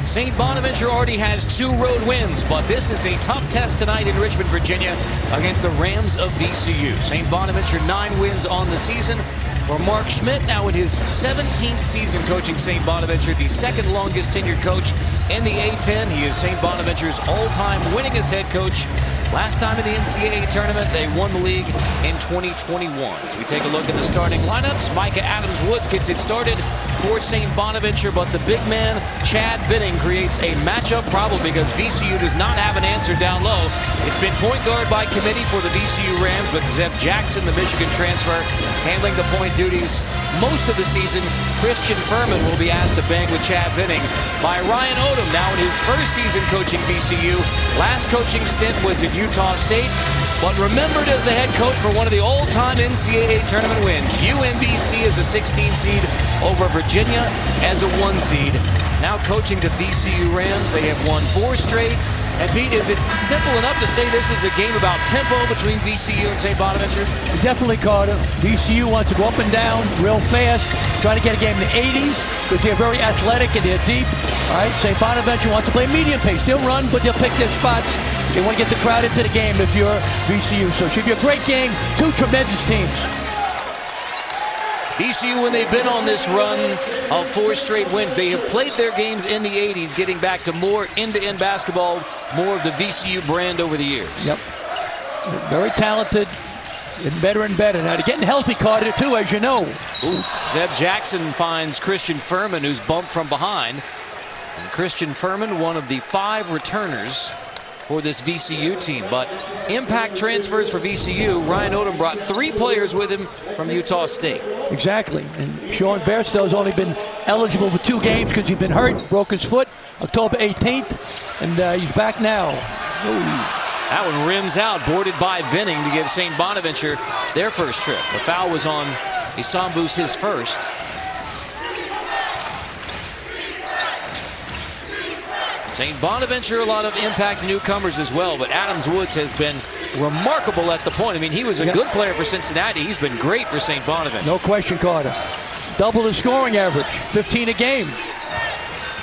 St. Bonaventure already has 2 road wins, but this is a tough test tonight in Richmond, Virginia against the Rams of VCU. St. Bonaventure 9 wins on the season. For Mark Schmidt, now in his 17th season coaching St. Bonaventure, the second longest tenured coach in the A-10. He is St. Bonaventure's all-time winningest head coach. Last time in the NCAA tournament, they won the league in 2021. As we take a look at the starting lineups, Micah Adams-Woods gets it started for St. Bonaventure, but the big man, Chad Vinning, creates a matchup problem because VCU does not have an answer down low. It's been point guard by committee for the VCU Rams, with Zeb Jackson, the Michigan transfer, handling the point duties most of the season. Christian Furman will be asked to bang with Chad Vinning by Ryan Odom, now in his first season coaching VCU. Last coaching stint was at Utah State, but remembered as the head coach for one of the all-time NCAA tournament wins. UMBC as a 16 seed over Virginia as a 1 seed. Now coaching the VCU Rams, they have won 4 straight. And Pete, is it simple enough to say this is a game about tempo between VCU and St. Bonaventure? Definitely, Carter. VCU wants to go up and down real fast, trying to get a game in the 80s because they're very athletic and they're deep. All right, St. Bonaventure wants to play medium pace. They'll run, but they'll pick their spots. They want to get the crowd into the game if you're VCU. So it should be a great game. 2 tremendous teams. VCU, when they've been on this run of 4 straight wins, they have played their games in the 80s, getting back to more end-to-end basketball, more of the VCU brand over the years. Yep. Very talented, getting better and better. Now, they're getting healthy, Carter, too, as you know. Ooh. Zeb Jackson finds Christian Furman, who's bumped from behind. And Christian Furman, one of the 5 returners for this VCU team. But impact transfers for VCU, Ryan Odom brought 3 players with him from Utah State. Exactly. And Sean Bairstow's only been eligible for 2 games because he's been hurt, broke his foot October 18th, and he's back now. Ooh. That one rims out, boarded by Vinning to give St. Bonaventure their first trip. The foul was on Isambus, his first. St. Bonaventure, a lot of impact newcomers as well, but Adams-Woods has been remarkable at the point. I mean, he was a good player for Cincinnati. He's been great for St. Bonaventure. No question, Carter. Double the scoring average, 15 a game.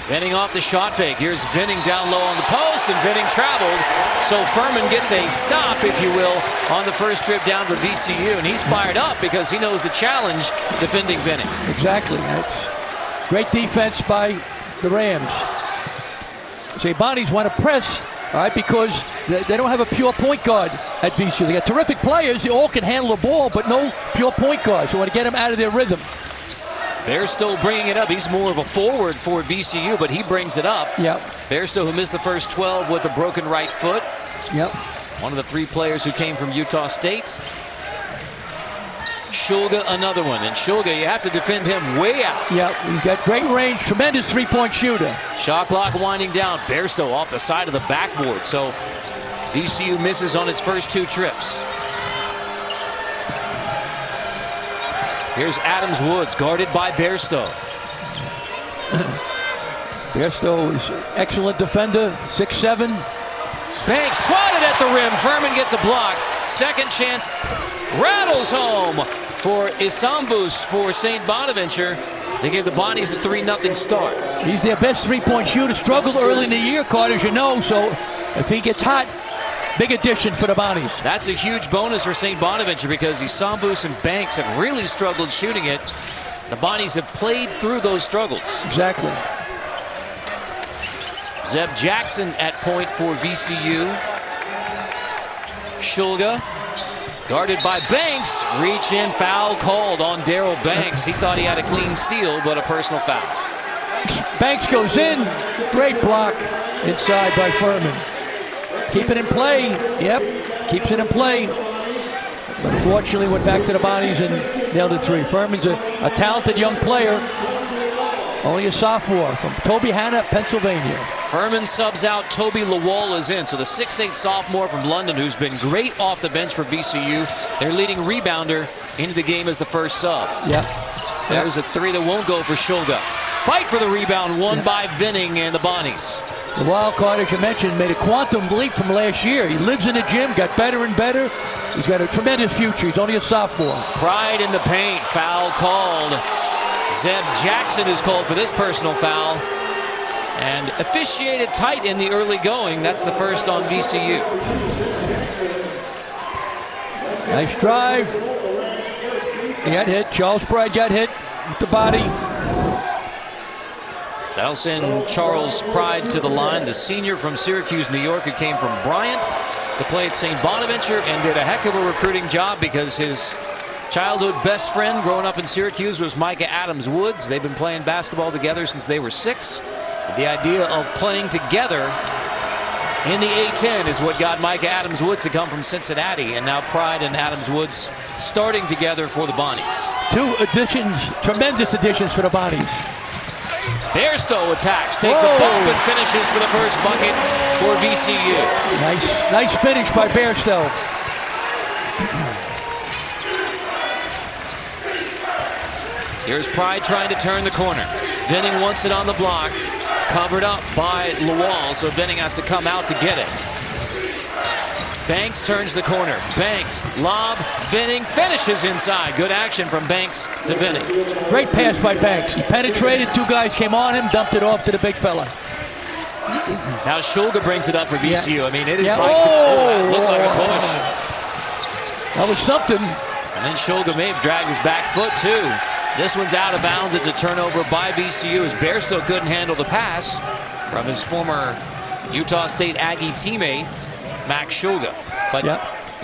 Vinning off the shot fake. Here's Vinning down low on the post, and Vinning traveled. So Furman gets a stop, if you will, on the first trip down for VCU, and he's fired up because he knows the challenge defending Vinning. Exactly. That's great defense by the Rams. St. Bonnie's want to press, all right, because they don't have a pure point guard at VCU. They got terrific players. They all can handle the ball, but no pure point guards. So they want to get them out of their rhythm. Bairstow bringing it up. He's more of a forward for VCU, but he brings it up. Yep. Bairstow, who missed the first 12 with a broken right foot. Yep. One of the 3 players who came from Utah State. Shulga, another one. And Shulga, you have to defend him way out. Yep, he's got great range, tremendous 3-point shooter. Shot clock winding down. Bairstow off the side of the backboard. So VCU misses on its first 2 trips. Here's Adams-Woods, guarded by Bairstow. Bairstow is an excellent defender, 6'7". Banks swatted at the rim. Furman gets a block. Second chance rattles home for Isambus for St. Bonaventure. They gave the Bonnies a 3-0 start. He's their best 3-point shooter. Struggled early in the year, Carter, as you know. So if he gets hot, big addition for the Bonnies. That's a huge bonus for St. Bonaventure because Isambus and Banks have really struggled shooting it. The Bonnies have played through those struggles. Exactly. Zeb Jackson at point for VCU. Shulga, guarded by Banks. Reach in, foul called on Daryl Banks. He thought he had a clean steal, but a personal foul. Banks goes in. Great block inside by Furman. Keep it in play. Yep, keeps it in play. But unfortunately went back to the Bonnies and nailed it 3. Furman's a talented young player. Only a sophomore from Toby Hanna, Pennsylvania. Furman subs out. Toby Lawal is in. So the 6'8 sophomore from London, who's been great off the bench for VCU. Their leading rebounder into the game as the first sub. Yep. There's a 3 that won't go for Shulga. Fight for the rebound, won by Vinning and the Bonnies. The wild card, as you mentioned, made a quantum leap from last year. He lives in the gym, got better and better. He's got a tremendous future. He's only a sophomore. Pride in the paint. Foul called. Zeb Jackson is called for this personal foul. And officiated tight in the early going. That's the first on VCU. Nice drive. He got hit. Charles Pride got hit with the body. That'll send Charles Pride to the line, the senior from Syracuse, New York, who came from Bryant to play at St. Bonaventure and did a heck of a recruiting job because his childhood best friend growing up in Syracuse was Micah Adams-Woods. They've been playing basketball together since they were 6. The idea of playing together in the A-10 is what got Micah Adams-Woods to come from Cincinnati, and now Pride and Adams-Woods starting together for the Bonnies. 2 additions, tremendous additions for the Bonnies. Bairstow attacks, takes a bump and finishes for the first bucket for VCU. Nice finish by Bairstow. Here's Pride trying to turn the corner. Vinning wants it on the block. Covered up by Lawal, so Vinning has to come out to get it. Banks turns the corner. Banks, lob, Vinning finishes inside. Good action from Banks to Vinning. Great pass by Banks. He penetrated, 2 guys came on him, dumped it off to the big fella. Now Shulga brings it up for VCU. Yeah. I mean, it is that looked like a push. That was something. And then Shulga may have dragged his back foot too. This one's out of bounds. It's a turnover by VCU as Bairstow couldn't handle the pass from his former Utah State Aggie teammate, Max Shulga. But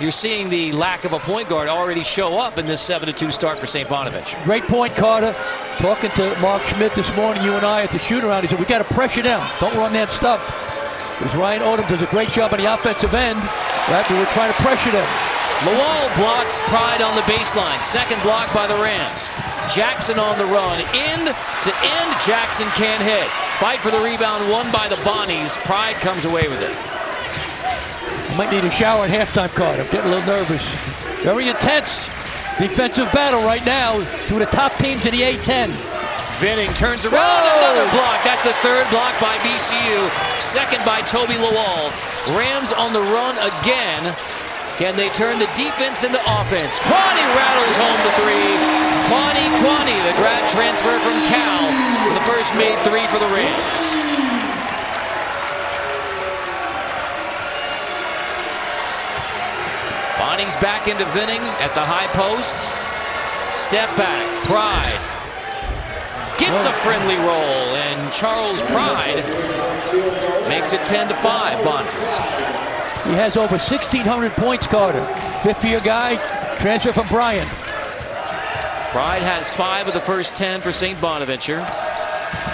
you're seeing the lack of a point guard already show up in this 7-2 start for St. Bonaventure. Great point, Carter. Talking to Mark Schmidt this morning, you and I at the shoot-around, he said, we got to pressure them. Don't run that stuff. Because Ryan Odom does a great job on the offensive end. We're trying to pressure them. Lawal blocks Pride on the baseline. Second block by the Rams. Jackson on the run. End to end. Jackson can't hit. Fight for the rebound, won by the Bonnies. Pride comes away with it. Might need a shower at halftime, Carter. I'm getting a little nervous. Very intense defensive battle right now. 2 of the top teams in the A-10. Vinning turns around. Another block. That's the 3rd block by VCU. Second by Toby Lawal. Rams on the run again. Can they turn the defense into offense? Kwani rattles home the 3. Kwani, the grad transfer from Cal, for the first made 3 for the Rams. Bonnie's back into Vinning at the high post. Step back, Pride gets a friendly roll, and Charles Pride makes it 10-5, Bonnies. He has over 1,600 points, Carter. 5th-year guy, transfer from Bryant. Pride has 5 of the first 10 for St. Bonaventure.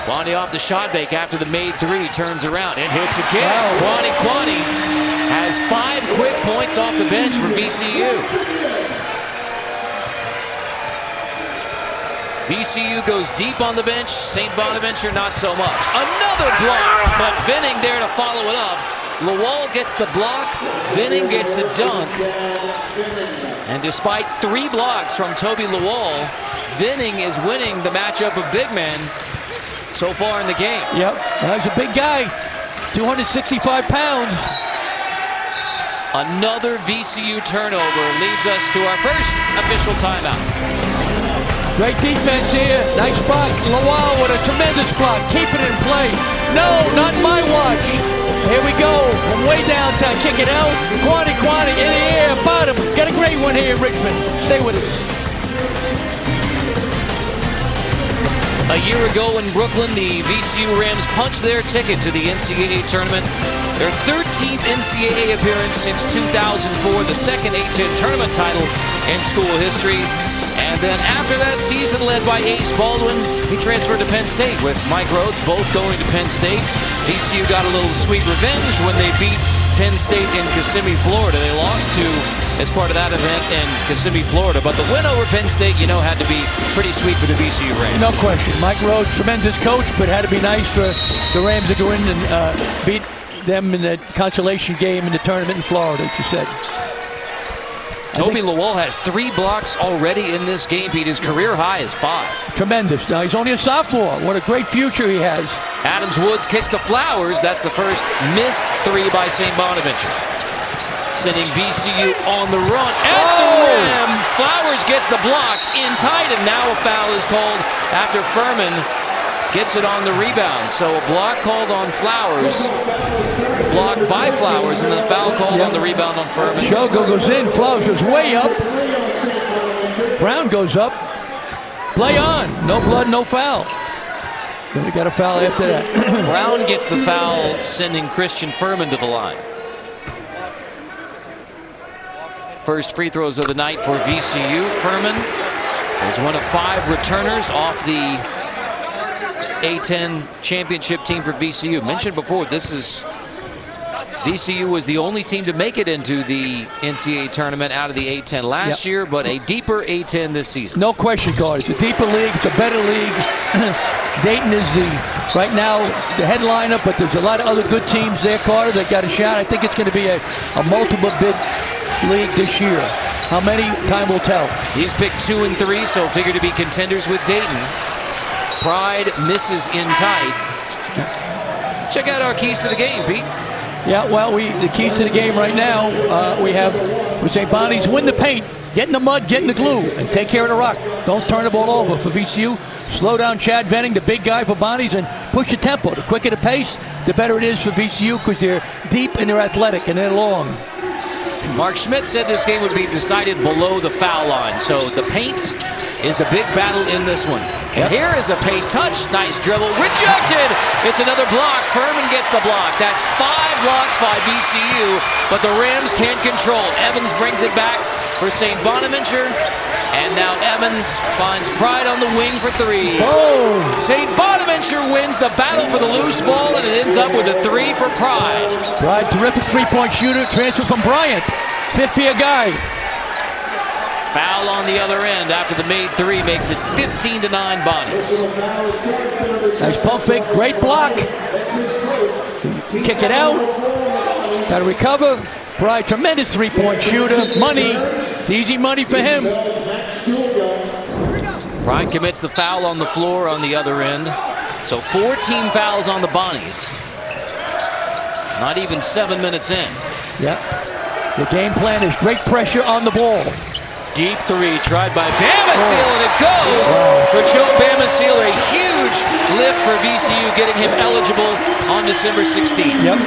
Kwani off the shot bake after the made 3, turns around and hits again. Wow. Kwani has 5 quick points off the bench for VCU. VCU goes deep on the bench. St. Bonaventure not so much. Another block, but Vinning there to follow it up. Lawal gets the block, Vinning gets the dunk. And despite 3 blocks from Toby Lawal, Vinning is winning the matchup of big men so far in the game. Yep, he's a big guy, 265 pounds. Another VCU turnover leads us to our first official timeout. Great defense here, nice block. Lawal with a tremendous block, keep it in play. No, not my watch. Here we go, from way downtown, kick it out. Kwani in the air, bottom. Got a great one here in Richmond. Stay with us. A year ago in Brooklyn, the VCU Rams punched their ticket to the NCAA tournament. Their 13th NCAA appearance since 2004, the second A-10 tournament title in school history. And then after that season, led by Ace Baldwin, he transferred to Penn State with Mike Rhodes, both going to Penn State. VCU got a little sweet revenge when they beat Penn State in Kissimmee, Florida. They lost to, as part of that event, in Kissimmee, Florida. But the win over Penn State, you know, had to be pretty sweet for the VCU Rams. No question. Mike Rhodes, tremendous coach, but had to be nice for the Rams to go in and beat them in the consolation game in the tournament in Florida, as you said. Toby Lawal has 3 blocks already in this game, Pete. His career high is 5. Tremendous. Now, he's only a sophomore. What a great future he has. Adams-Woods kicks to Flowers. That's the first missed 3 by St. Bonaventure. Sending VCU on the run at the rim. Flowers gets the block in tight, and now a foul is called after Furman gets it on the rebound. So a block called on Flowers, blocked by Flowers, and then a foul called on the rebound on Furman. Shogo goes in, Flowers goes way up. Brown goes up. Play on. No blood, no foul. Then we got a foul after that. Brown gets the foul, sending Christian Furman to the line. First free throws of the night for VCU. Furman is one of 5 returners off the A10 championship team for VCU. Mentioned before, VCU was the only team to make it into the NCAA tournament out of the A10 last year, but a deeper A10 this season. No question, Carter. It's a deeper league. It's a better league. Dayton is right now the headliner, but there's a lot of other good teams there, Carter, that got a shot. I think it's going to be a multiple bid league this year. How many? Time will tell. He's picked 2 and 3, so figure to be contenders with Dayton. Pride misses in tight. Check out our keys to the game, Pete. Yeah, well, the keys to the game right now, we have with St. Bonnie's, win the paint, get in the mud, get in the glue, and take care of the rock. Don't turn the ball over for VCU. Slow down Chad Venning, the big guy for Bonnie's, and push the tempo. The quicker the pace, the better it is for VCU because they're deep and they're athletic and they're long. Mark Schmidt said this game would be decided below the foul line, so the paint is the big battle in this one. And here is a paint touch. Nice dribble. Rejected. It's another block. Furman gets the block. That's 5 blocks by VCU, but the Rams can't control. Evans brings it back for St. Bonaventure. And now Evans finds Pride on the wing for 3. Boom. St. Bonaventure wins the battle for the loose ball, and it ends up with a 3 for Pride. Pride, terrific three-point shooter. Transfer from Bryant. Fifth-year guy. Foul on the other end after the made 3 makes it 15-9 Bonnies. Nice pump fake, great block. Kick it out. Got to recover. Pride, tremendous three-point shooter. Money. It's easy money for him. Pride commits the foul on the floor on the other end. So 4 team fouls on the Bonnies. Not even 7 minutes in. Yeah. The game plan is great pressure on the ball. Deep 3 tried by Bamasil, and it goes for Joe Bamasil. A huge lift for VCU, getting him eligible on December 16th. Yep.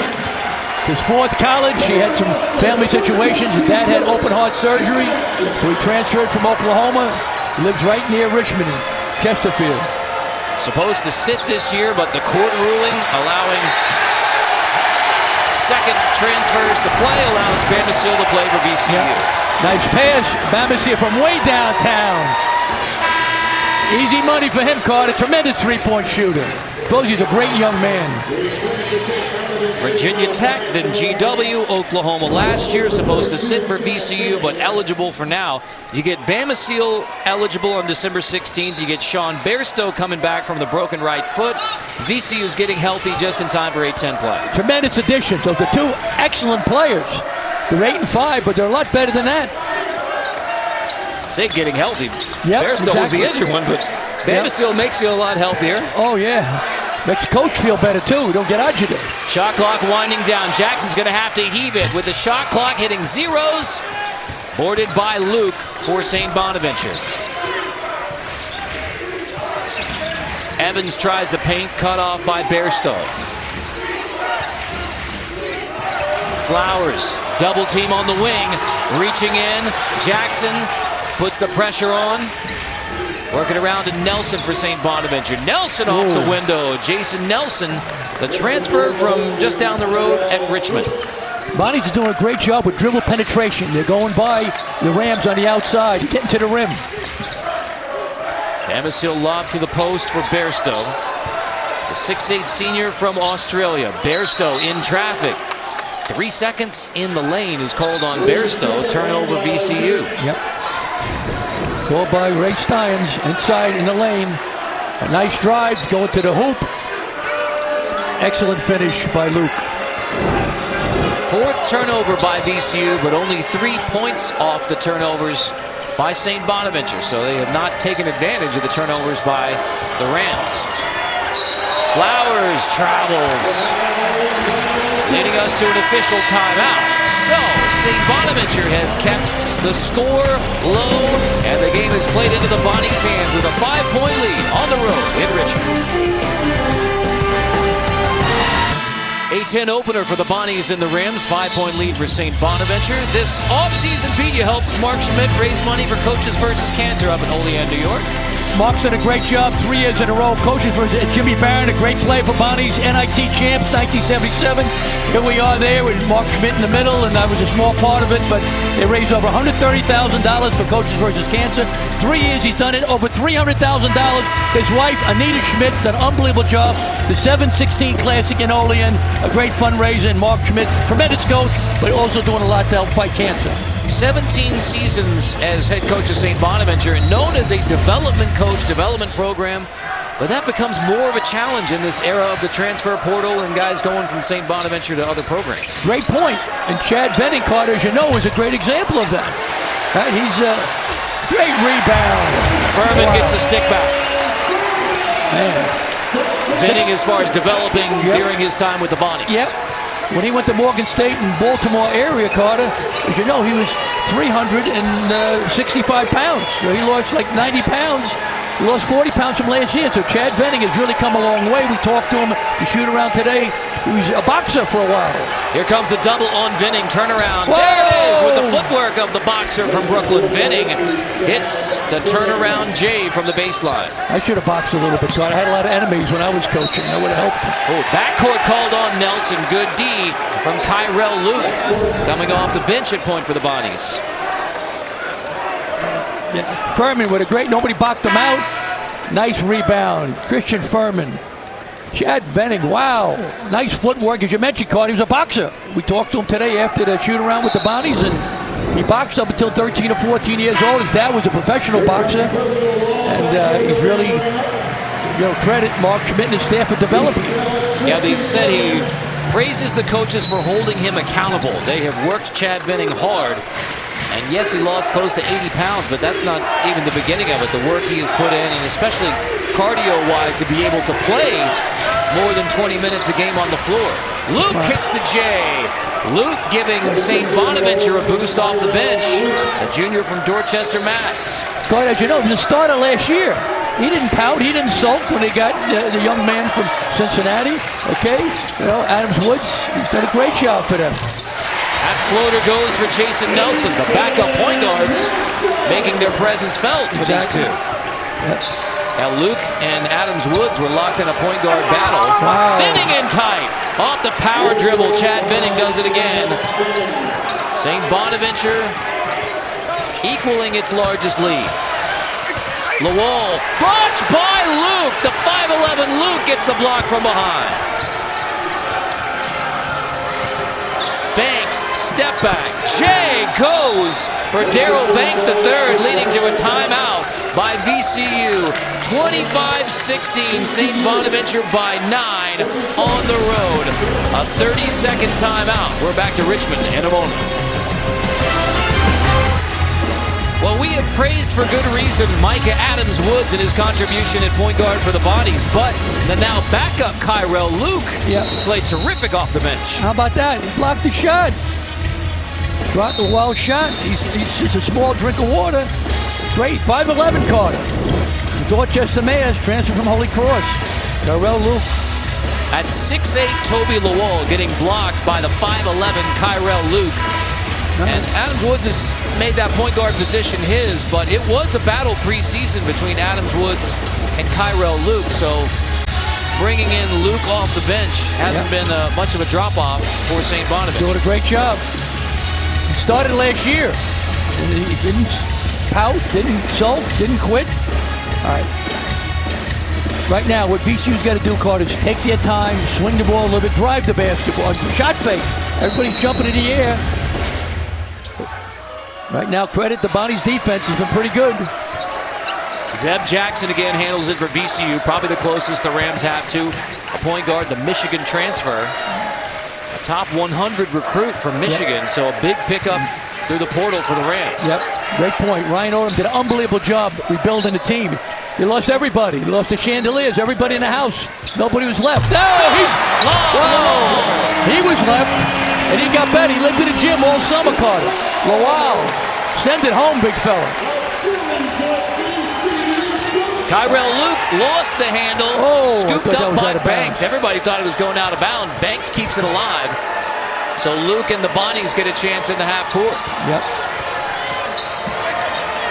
His 4th college, he had some family situations. His dad had open heart surgery, so he transferred from Oklahoma. He lives right near Richmond, Chesterfield. Supposed to sit this year, but the court ruling allowing second transfers to play allows Bamasil to play for VCU. Yep. Nice pass, Bamasil from way downtown. Easy money for him, Carter. Tremendous three-point shooter. Suppose he's a great young man. Virginia Tech, then GW, Oklahoma last year. Supposed to sit for VCU, but eligible for now. You get Bamasil eligible on December 16th. You get Sean Bairstow coming back from the broken right foot. VCU's getting healthy just in time for A10 play. Tremendous additions. Those are 2 excellent players. They're 8 and 5, but they're a lot better than that. Say getting healthy. Yep, Bairstow was the injured one, but Bamasil makes you a lot healthier. Oh, yeah. Makes the coach feel better, too. We don't get agitated. Shot clock winding down. Jackson's going to have to heave it with the shot clock hitting zeros. Boarded by Luke for St. Bonaventure. Evans tries the paint, cut off by Bairstow. Flowers, double team on the wing, reaching in. Jackson puts the pressure on. Working around to Nelson for St. Bonaventure. Nelson off the window. Jason Nelson, the transfer from just down the road at Richmond. Bonnie's doing a great job with dribble penetration. They're going by the Rams on the outside, getting to the rim. Bamasil lob to the post for Bairstow. The 6'8 senior from Australia. Bairstow in traffic. 3 seconds in the lane is called on Bairstow. Turnover VCU. Yep. Called by Ray Steins inside in the lane. A nice drive going to the hoop. Excellent finish by Luke. 4th turnover by VCU, but only 3 points off the turnovers by St. Bonaventure. So they have not taken advantage of the turnovers by the Rams. Flowers travels, leading us to an official timeout. So, St. Bonaventure has kept the score low, and the game is played into the Bonnies' hands with a 5-point lead on the road in Richmond. A 10 opener for the Bonnies and the Rams. 5-point lead for St. Bonaventure. This offseason, Pete, you helped Mark Schmidt raise money for Coaches versus Cancer up in Olean, New York. Mark's done a great job 3 years in a row. Coaches versus Jimmy Barron, a great play for Bonnies. NIT champs, 1977. Here we are there with Mark Schmidt in the middle, and I was a small part of it, but they raised over $130,000 for Coaches versus Cancer. 3 years he's done it, over $300,000. His wife, Anita Schmidt, done an unbelievable job. The 716 Classic in Olean, a great fundraiser, and Mark Schmidt, tremendous coach, but also doing a lot to help fight cancer. 17 seasons as head coach of St. Bonaventure, known as a development coach, development program, but that becomes more of a challenge in this era of the transfer portal and guys going from St. Bonaventure to other programs. Great point. And Chad Venning, Carter, as you know, is a great example of that. Right? He's a great rebound. Furman gets a stick back. Man. Venning as far as developing during his time with the Bonnies. Yep. When he went to Morgan State in Baltimore area, Carter, as you know, he was 365 pounds. So he lost like 90 pounds. He lost 40 pounds from last year. So Chad Venning has really come a long way. We talked to him to shoot around today. He was a boxer for a while. Here comes the double on Venning. Turnaround. Whoa! There it is with the footwork of the boxer from Brooklyn. Venning hits the turnaround J from the baseline. I should have boxed a little bit, Carter. I had a lot of enemies when I was coaching. That would have helped. Oh, backcourt called on Nelson. Good D from Kyrell Luke. Coming off the bench at point for the Bonnies. Furman with a great, nobody blocked him out. Nice rebound. Christian Furman. Chad Venning, wow. Nice footwork. As you mentioned, Carter, he was a boxer. We talked to him today after the shoot around with the Bonnies, and he boxed up until 13 or 14 years old. His dad was a professional boxer, and he's really, credit Mark Schmidt and his staff for developing him. Yeah, they said he praises the coaches for holding him accountable. They have worked Chad Venning hard. And yes, he lost close to 80 pounds, but that's not even the beginning of it. The work he has put in, and especially cardio-wise, to be able to play more than 20 minutes a game on the floor. Luke hits the J. Luke giving St. Bonaventure a boost off the bench. A junior from Dorchester, Mass. God, as you know, the starter last year. He didn't pout, he didn't sulk when they got the young man from Cincinnati. Okay, Adams Woods, he's done a great job for them. That floater goes for Jason Nelson. The backup point guards making their presence felt for these two. Yep. Now Luke and Adams Woods were locked in a point guard battle. Wow. Venning in tight. Off the power dribble, Chad Venning does it again. St. Bonaventure equaling its largest lead. Lowell, blocked by Luke. The 5'11 Luke gets the block from behind. Banks, step back. Jay goes for Darrell Banks III, leading to a timeout by VCU. 25-16, St. Bonaventure by 9 on the road. A 30-second timeout. We're back to Richmond in a moment. Well, we have praised for good reason Micah Adams Woods and his contribution at point guard for the Bonnies, but the now backup Kyrell Luke has played terrific off the bench. How about that? He blocked the shot. Blocked the wild shot. He's just a small drink of water. Great. 5'11 Carter. Dorchester, Mass, transferred from Holy Cross. Kyrell Luke. At 6'8", Toby Lowell getting blocked by the 5'11 Kyrell Luke. And Adams Woods has made that point guard position his, but it was a battle preseason between Adams Woods and Kyrell Luke. So bringing in Luke off the bench hasn't been much of a drop-off for St. Bonaventure. Doing a great job. He started last year. He didn't pout, didn't sulk, didn't quit. All right. Right now, what VCU's got to do, Carter, is take their time, swing the ball a little bit, drive the basketball, shot fake. Everybody's jumping in the air. Right now, credit the Bonnies' defense has been pretty good. Zeb Jackson again handles it for VCU. Probably the closest the Rams have to a point guard, the Michigan transfer. A top 100 recruit from Michigan, so a big pickup through the portal for the Rams. Yep, great point. Ryan Odom did an unbelievable job rebuilding the team. He lost everybody. He lost the chandeliers, everybody in the house. Nobody was left. No, he was left, and he got better. He lived in the gym all summer, Carter. Wow. Send it home, big fella. Kyrell Luke lost the handle, scooped up by Banks. Everybody thought it was going out of bounds. Banks keeps it alive. So Luke and the Bonnies get a chance in the half court. Yep.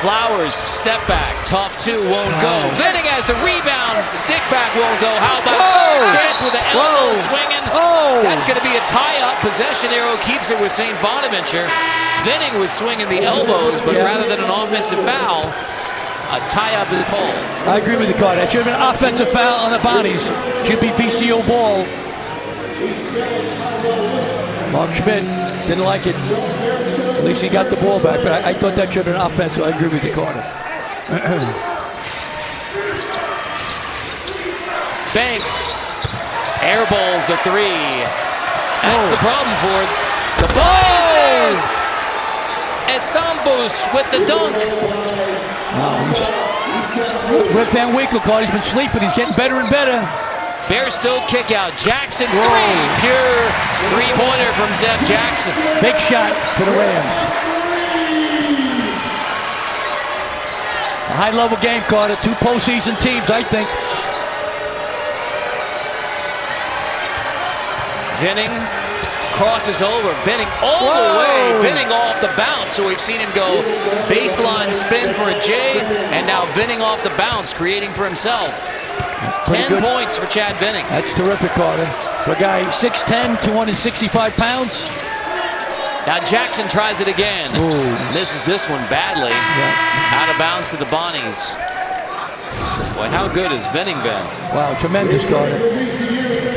Flowers, step back, tough two, won't go. Vinning has the rebound, stick back won't go. How about a chance with the elbow swinging? That's going to be a tie-up. Possession arrow keeps it with St. Bonaventure. Vinning was swinging the elbows, but rather than an offensive foul, a tie-up is called. I agree with you, Carter. That should have been an offensive foul on the Bonnies. Should be VCU ball. Mark Schmidt didn't like it. At least he got the ball back, but I thought that should have been offensive. I agree with you, Carter. Banks airballs the three. That's the problem for it. The Bonnies. Esambus with the dunk. Rick Van Winkle, Carter, he's been sleeping. He's getting better and better. Bears still kick out. Jackson, three. Pure three-pointer from Zeb Jackson. Big shot for the Rams. A high-level game, Carter. Two postseason teams, I think. Vinning crosses over. Vinning all the way. Vinning off the bounce. So we've seen him go baseline spin for a J, and now Vinning off the bounce, creating for himself. 10 points for Chad Vinning. That's terrific, Carter. For a guy 6'10", 265 pounds. Now Jackson tries it again. Misses this one badly. Out of bounds to the Bonnies. Boy, how good has Vinning been? Wow, tremendous, Carter.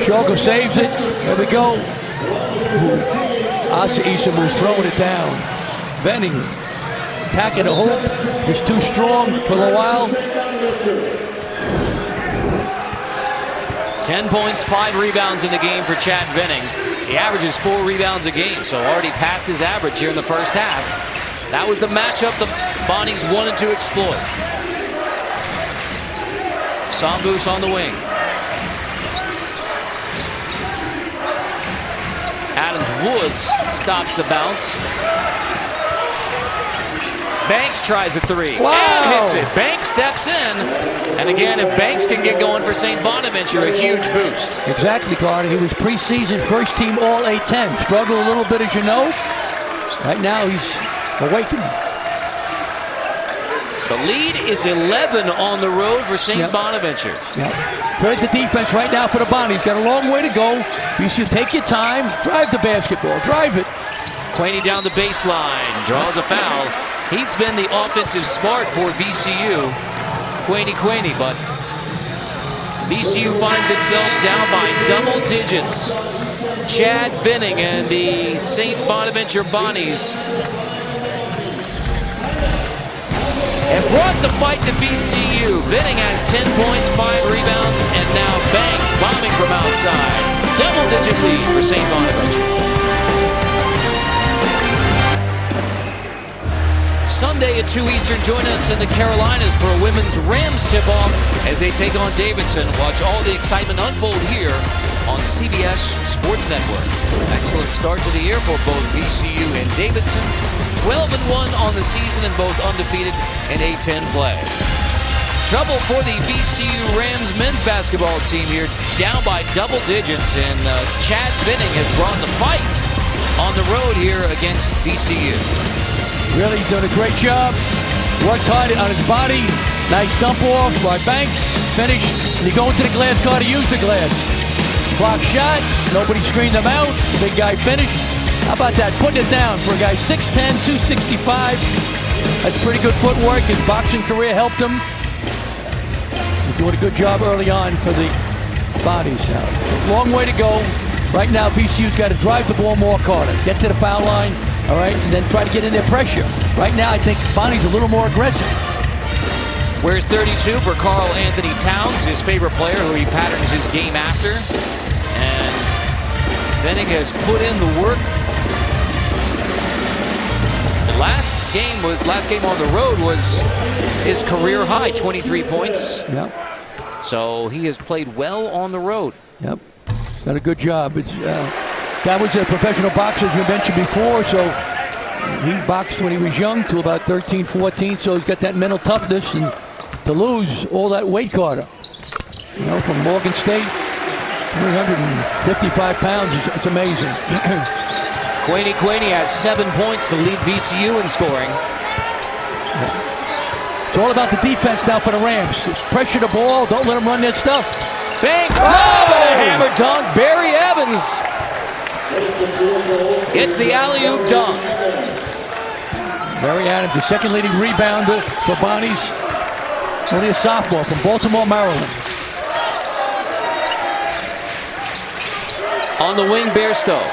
Shogo saves it. There we go. Asa Isamu's throwing it down. Vinning attacking the hoop. He's too strong for a while. 10 points, 5 rebounds in the game for Chad Vinning. He averages 4 rebounds a game, so already passed his average here in the first half. That was the matchup the Bonnies wanted to exploit. Sambus on the wing. Adams-Woods stops the bounce. Banks tries a three and hits it. Banks steps in. And again, if Banks can get going for St. Bonaventure, a huge boost. Exactly, Carter. He was preseason first team all A-10. Struggled a little bit, as you know. Right now, he's awakened. The lead is 11 on the road for St. Bonaventure. Credit the defense right now for the Bonnies. Got a long way to go. You should take your time. Drive the basketball. Drive it. Quaney down the baseline. Draws a foul. He's been the offensive spark for VCU. Quaney, but VCU finds itself down by double digits. Chad Vinning and the St. Bonaventure Bonnies have brought the fight to VCU. Vinning has 10 points, 5 rebounds, and now Banks bombing from outside. Double-digit lead for St. Bonaventure. Sunday at 2 Eastern, join us in the Carolinas for a women's Rams tip-off as they take on Davidson. Watch all the excitement unfold here on CBS Sports Network. Excellent start to the year for both VCU and Davidson. 12-1 on the season and both undefeated in A-10 play. Trouble for the VCU Rams men's basketball team here, down by double digits, and Chad Vinning has brought the fight on the road here against VCU. Really doing a great job. Worked hard on his body. Nice dump off by Banks. Finish. And he go into the glass, car to use the glass. Block shot. Nobody screened him out. Big guy finished. How about that? Putting it down for a guy 6'10", 265. That's pretty good footwork. His boxing career helped him. He's doing a good job early on for the Bonnies now. Long way to go. Right now, VCU's got to drive the ball more, Carter. Get to the foul line. All right, and then try to get in their pressure. Right now, I think Bonnie's a little more aggressive. Wears 32 for Carl Anthony Towns, his favorite player, who he patterns his game after. And Vinning has put in the work. Last game on the road was his career high, 23 points. Yep. So he has played well on the road. Yep. He's done a good job. That was a professional boxer, as we mentioned before, so he boxed when he was young, till about 13, 14, so he's got that mental toughness, and to lose all that weight, Carter, from Morgan State, 355 pounds, it's amazing. Quaney has 7 points to lead VCU in scoring. It's all about the defense now for the Rams. Pressure the ball, don't let them run their stuff. Banks, and a hammer dunk. Barry Evans gets the alley-oop dunk. Barry Adams, the second leading rebounder for Bonnie's. Only a sophomore from Baltimore, Maryland. On the wing, Bairstow.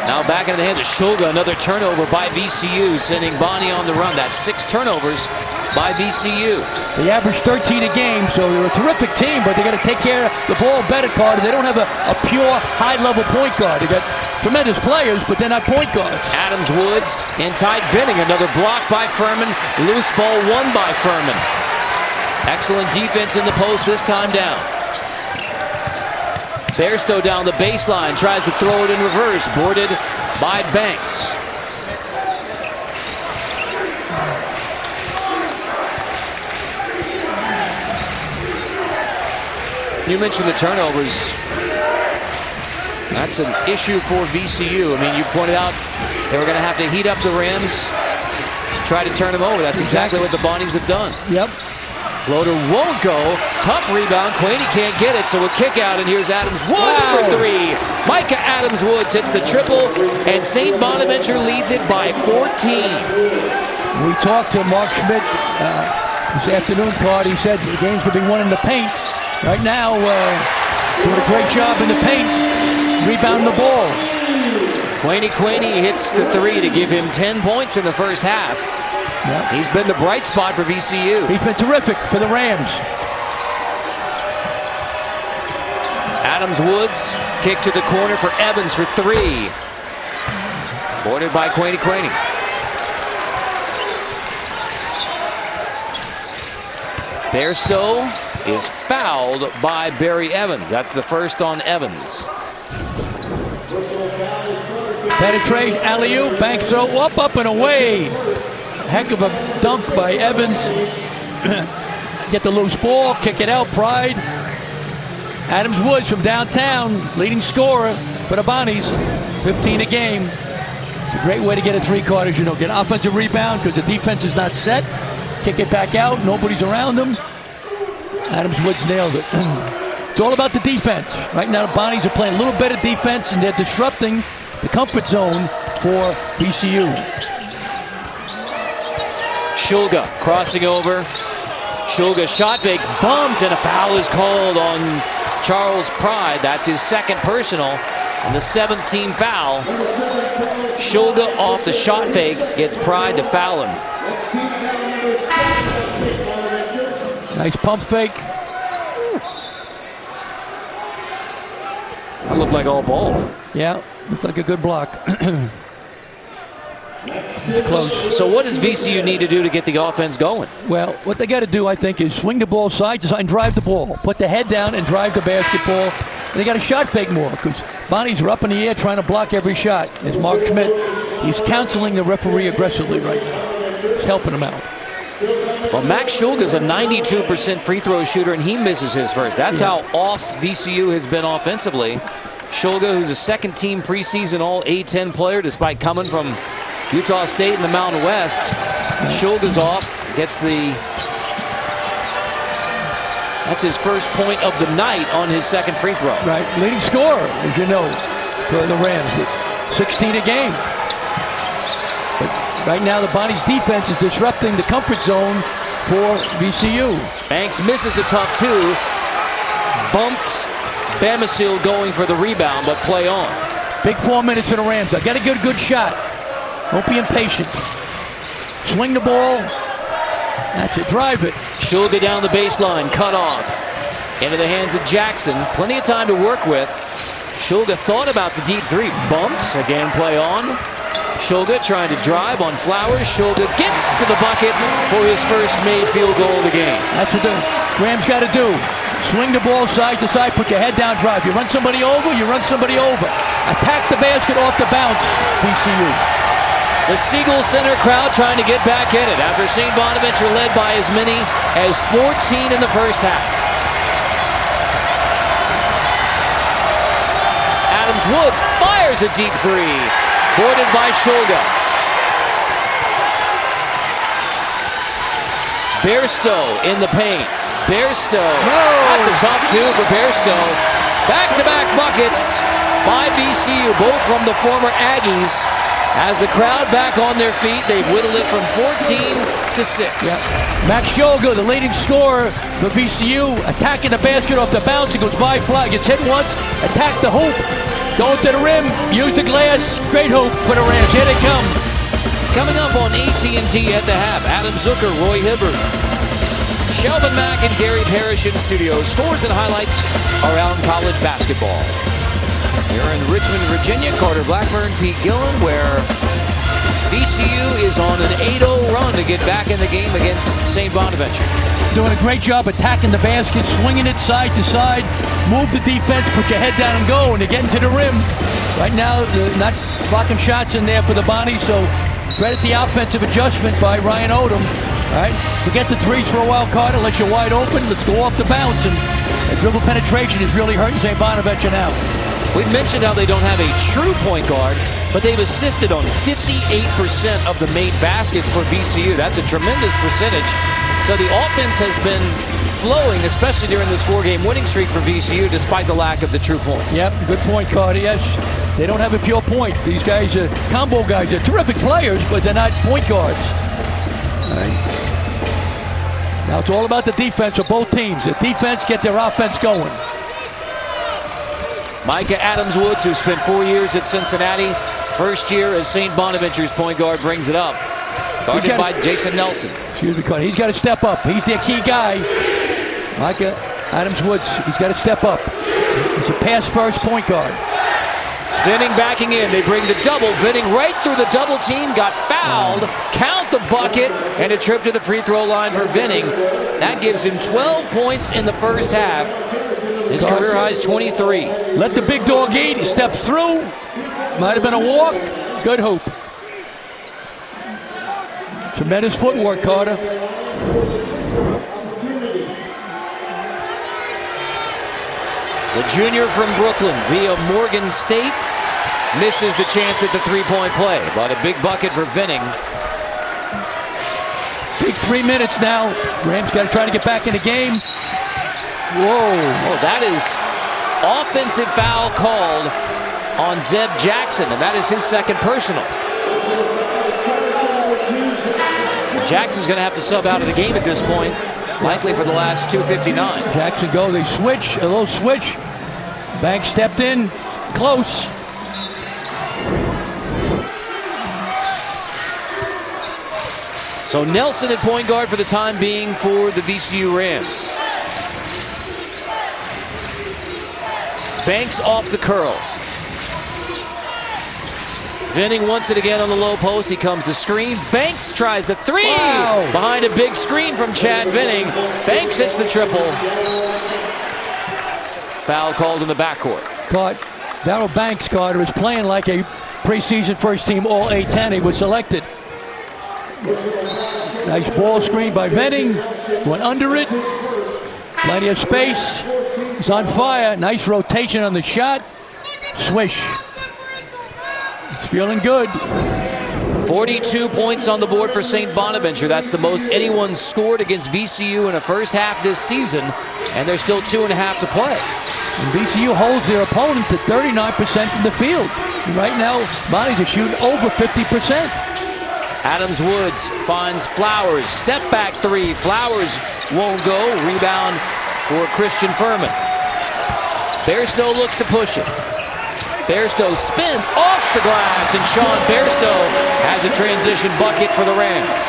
Now back into the hands of Shulga. Another turnover by VCU, sending Bonnie on the run. That's 6 turnovers by VCU. They average 13 a game, so they're a terrific team, but they got to take care of the ball better, Carter. They don't have a pure high-level point guard. They got tremendous players, but they're not point guards. Adams Woods and Ty Binning. Another block by Furman. Loose ball won by Furman. Excellent defense in the post this time down. Bairstow down the baseline, tries to throw it in reverse, boarded by Banks. You mentioned the turnovers. That's an issue for VCU. I mean, you pointed out they were going to have to heat up the Rams, try to turn them over. That's exactly what the Bonnies have done. Yep. Floater won't go. Tough rebound. Quaney can't get it, so a kick out, and here's Adams Woods for 3. Micah Adams Woods hits the triple, and St. Bonaventure leads it by 14. We talked to Mark Schmidt this afternoon, Card. He said the game's going to be won in the paint. Right now, doing a great job in the paint, rebounding the ball. Quaney hits the 3 to give him 10 points in the first half. Yep. He's been the bright spot for VCU. He's been terrific for the Rams. Adams Woods, kick to the corner for Evans for 3. Boarded by Quaney. Bairstow is fouled by Barry Evans. That's the first on Evans. Penetrate, alley-oop, Banks throw, up and away. Heck of a dunk by Evans. Get the loose ball, kick it out, Pride. Adams Woods from downtown, leading scorer for the Bonnies. 15 a game. It's a great way to get a 3 quarters, get an offensive rebound because the defense is not set. Kick it back out, nobody's around them. Adams Woods nailed it. It's all about the defense. Right now the Bonnies are playing a little better defense, and they're disrupting the comfort zone for VCU. Shulga crossing over. Shulga shot fake, bumped, and a foul is called on Charles Pride. That's his second personal and the 7th team foul. Shulga off the shot fake gets Pride to foul him. Nice pump fake. That looked like all ball. Yeah, looked like a good block. Close. So what does VCU need to do to get the offense going? Well, what they got to do, I think, is swing the ball side to side and drive the ball. Put the head down and drive the basketball. And they got to shot fake more because Bonnies are up in the air trying to block every shot. As Mark Schmidt, he's counseling the referee aggressively right now. He's helping him out. Well, Max Shulga's a 92% free throw shooter, and he misses his first. That's how off VCU has been offensively. Shulga, who's a second-team preseason All-A-10 player, despite coming from Utah State in the Mountain West. Shulga's off, gets that's his first point of the night on his second free throw. Right, leading scorer, as you know, for the Rams with 16 a game. But right now, the Bonnies defense is disrupting the comfort zone for VCU. Banks misses a tough 2. Bumped. Bamasil going for the rebound, but play on. Big 4 minutes for the Rams. I got a good shot. Don't be impatient. Swing the ball. That's it. Drive it. Shulga down the baseline. Cut off. Into the hands of Jackson. Plenty of time to work with. Shulga thought about the deep 3. Bumps. Again, play on. Shulga trying to drive on Flowers. Shulga gets to the bucket for his first made field goal of the game. That's what the Rams got to do. Swing the ball side to side, put your head down, drive. You run somebody over, you run somebody over. Attack the basket off the bounce, VCU. The Siegel Center crowd trying to get back in it after St. Bonaventure led by as many as 14 in the first half. Adams-Woods fires a deep three. Boarded by Shulga. Bairstow in the paint. Bairstow. That's a tough two for Bairstow. Back-to-back buckets by VCU, both from the former Aggies. As the crowd back on their feet, they've whittled it from 14 to 6. Yep. Max Shulga, the leading scorer for VCU, attacking the basket off the bounce. It goes by, fly, gets hit once, attack the hoop. Going to the rim, use the glass. Great hoop for the Rams. Here they come. Coming up on AT&T at the half, Adam Zucker, Roy Hibbert, Shelvin Mack, and Gary Parrish in studio. Scores and highlights around college basketball. Here in Richmond, Virginia, Carter Blackburn, Pete Gillen, where VCU is on an 8-0 run to get back in the game against St. Bonaventure. Doing a great job attacking the basket, swinging it side to side. Move the defense, put your head down and go, and they're getting to the rim. Right now, they're not blocking shots in there for the Bonnies, so credit the offensive adjustment by Ryan Odom. All right, forget the threes for a while, Carter. Unless you're wide open, let's go off the bounce. And dribble penetration is really hurting St. Bonaventure now. We've mentioned how they don't have a true point guard, but they've assisted on 58% of the made baskets for VCU. That's a tremendous percentage. So the offense has been flowing, especially during this 4-game winning streak for VCU, despite the lack of the true point. Yep, good point, Carter. Yes, they don't have a pure point. These guys are combo guys. They're terrific players, but they're not point guards. All right. Now it's all about the defense for both teams. The defense get their offense going. Micah Adams-Woods, who spent 4 years at Cincinnati, first year as St. Bonaventure's point guard, brings it up. Guarded by Jason Nelson. Excuse me, Carter. He's got to step up. He's their key guy. Micah Adams-Woods, he's got to step up. He's a pass-first point guard. Vinning backing in. They bring the double. Vinning right through the double team. Got fouled. Count the bucket. And a trip to the free throw line for Vinning. That gives him 12 points in the first half. His career high is 23. Let the big dog eat. He stepped through. Might have been a walk. Good hoop. Tremendous footwork, Carter. The junior from Brooklyn via Morgan State misses the chance at the three-point play. But a big bucket for Vinning. Big 3 minutes now. Rams got to try to get back in the game. Whoa. Oh, that is offensive foul called on Zeb Jackson, and that is his second personal. Jackson's going to have to sub out of the game at this point, likely for the last 2:59. Jackson go. They switch. A little switch. Banks stepped in. Close. So Nelson at point guard for the time being for the VCU Rams. Banks off the curl. Vinning wants it again on the low post. He comes to screen. Banks tries the three. Wow. Behind a big screen from Chad Vinning. Banks hits the triple. Foul called in the backcourt. Darrell Banks, Carter, is playing like a preseason first team All A-10. He was selected. Nice ball screen by Vinning. Went under it. Plenty of space. He's on fire. Nice rotation on the shot. Swish. He's feeling good. 42 points on the board for St. Bonaventure. That's the most anyone's scored against VCU in a first half this season. And there's still 2.5 to play. And VCU holds their opponent to 39% from the field. And right now, Bonnies are shooting over 50%. Adams-Woods finds Flowers. Step back three. Flowers won't go. Rebound for Christian Furman. Bairstow looks to push it. Bairstow spins off the glass, and Sean Bairstow has a transition bucket for the Rams.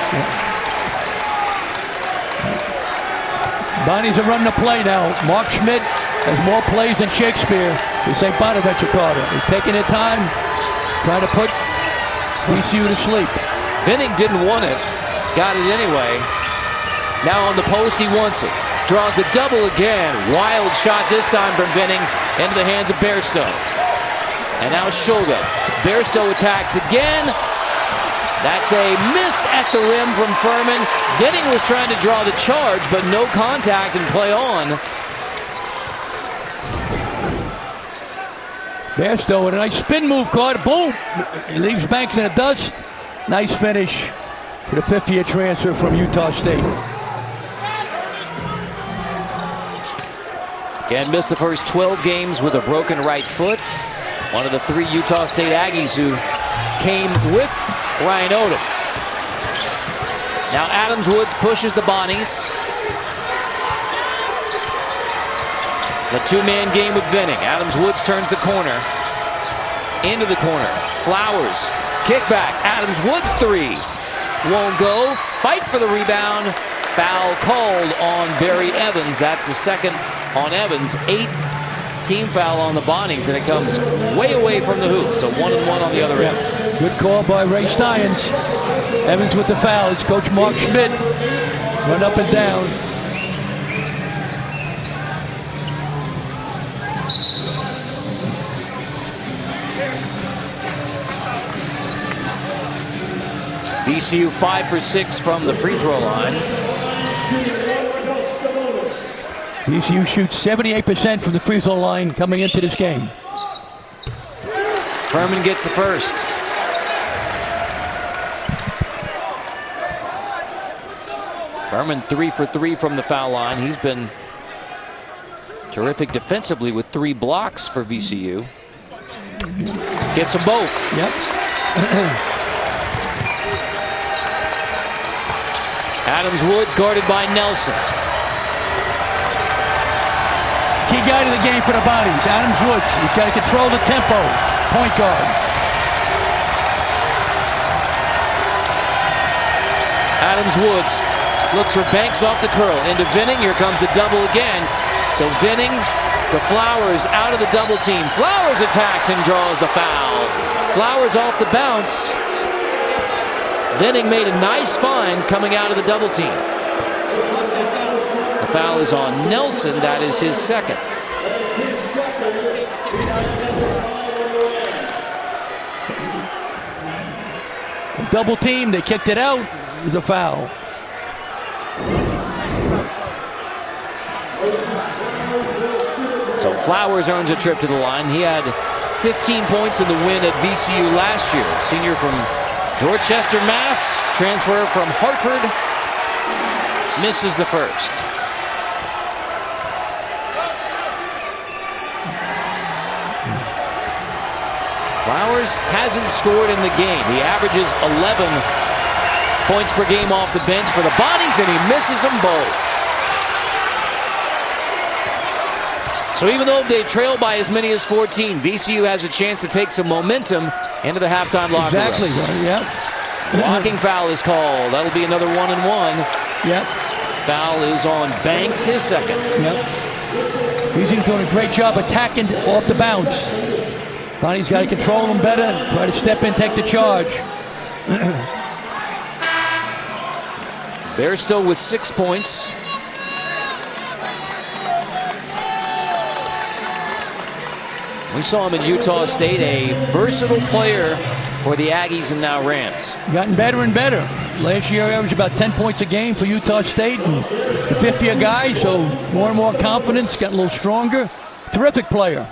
Bonnies are running the play now. Mark Schmidt has more plays than Shakespeare. The St. Bonaventure Carter. They're taking their time, trying to put VCU to sleep. Vinning didn't want it. Got it anyway. Now on the post, he wants it. Draws the double again. Wild shot this time from Vinning into the hands of Bairstow. And now Shulga. Bairstow attacks again. That's a miss at the rim from Furman. Vinning was trying to draw the charge, but no contact and play on. Bairstow with a nice spin move, caught. Boom! He leaves Banks in the dust. Nice finish for the fifth-year transfer from Utah State. Again, missed the first 12 games with a broken right foot. One of the 3 Utah State Aggies who came with Ryan Odom. Now Adams Woods pushes the Bonnies. The two-man game with Vinning. Adams Woods turns the corner. Into the corner. Flowers. Kickback. Adams Woods 3. Won't go. Fight for the rebound. Foul called on Barry Evans. That's the second on Evans. 8th team foul on the Bonnies, and it comes way away from the hoop. So 1-1 on the other end. Good call by Ray Steins. Evans with the fouls. Coach Mark Schmidt run up and down. VCU 5 for 6 from the free throw line. VCU shoots 78% from the free throw line coming into this game. Furman gets the first. Furman 3 for 3 from the foul line. He's been terrific defensively with 3 blocks for VCU. Gets them both. Yep. Adams Woods guarded by Nelson. Key guy to the game for the Bonnies. Adams Woods. He's got to control the tempo. Point guard. Adams Woods looks for Banks off the curl. Into Vinning. Here comes the double again. So Vinning to Flowers out of the double team. Flowers attacks and draws the foul. Flowers off the bounce. Vinning made a nice find coming out of the double team. The foul is on Nelson. That is his second. Double team. They kicked it out. It was a foul. So Flowers earns a trip to the line. He had 15 points in the win at VCU last year. Senior from Dorchester, Mass. Transfer from Hartford. Misses the first. Flowers hasn't scored in the game. He averages 11 points per game off the bench for the Bonnies, and he misses them both. So even though they trail by as many as 14, VCU has a chance to take some momentum into the halftime locker room. Exactly. Yep. Blocking foul is called. That'll be another 1-1. Yep. Foul is on Banks, his second. Yep. VCU's doing a great job attacking off the bounce. Bonnie's got to control them better. Try to step in, take the charge. They're still with 6 points. We saw him in Utah State, a versatile player for the Aggies and now Rams. Gotten better and better. Last year averaged about 10 points a game for Utah State. And the fifth-year guy, so more and more confidence, getting a little stronger. Terrific player.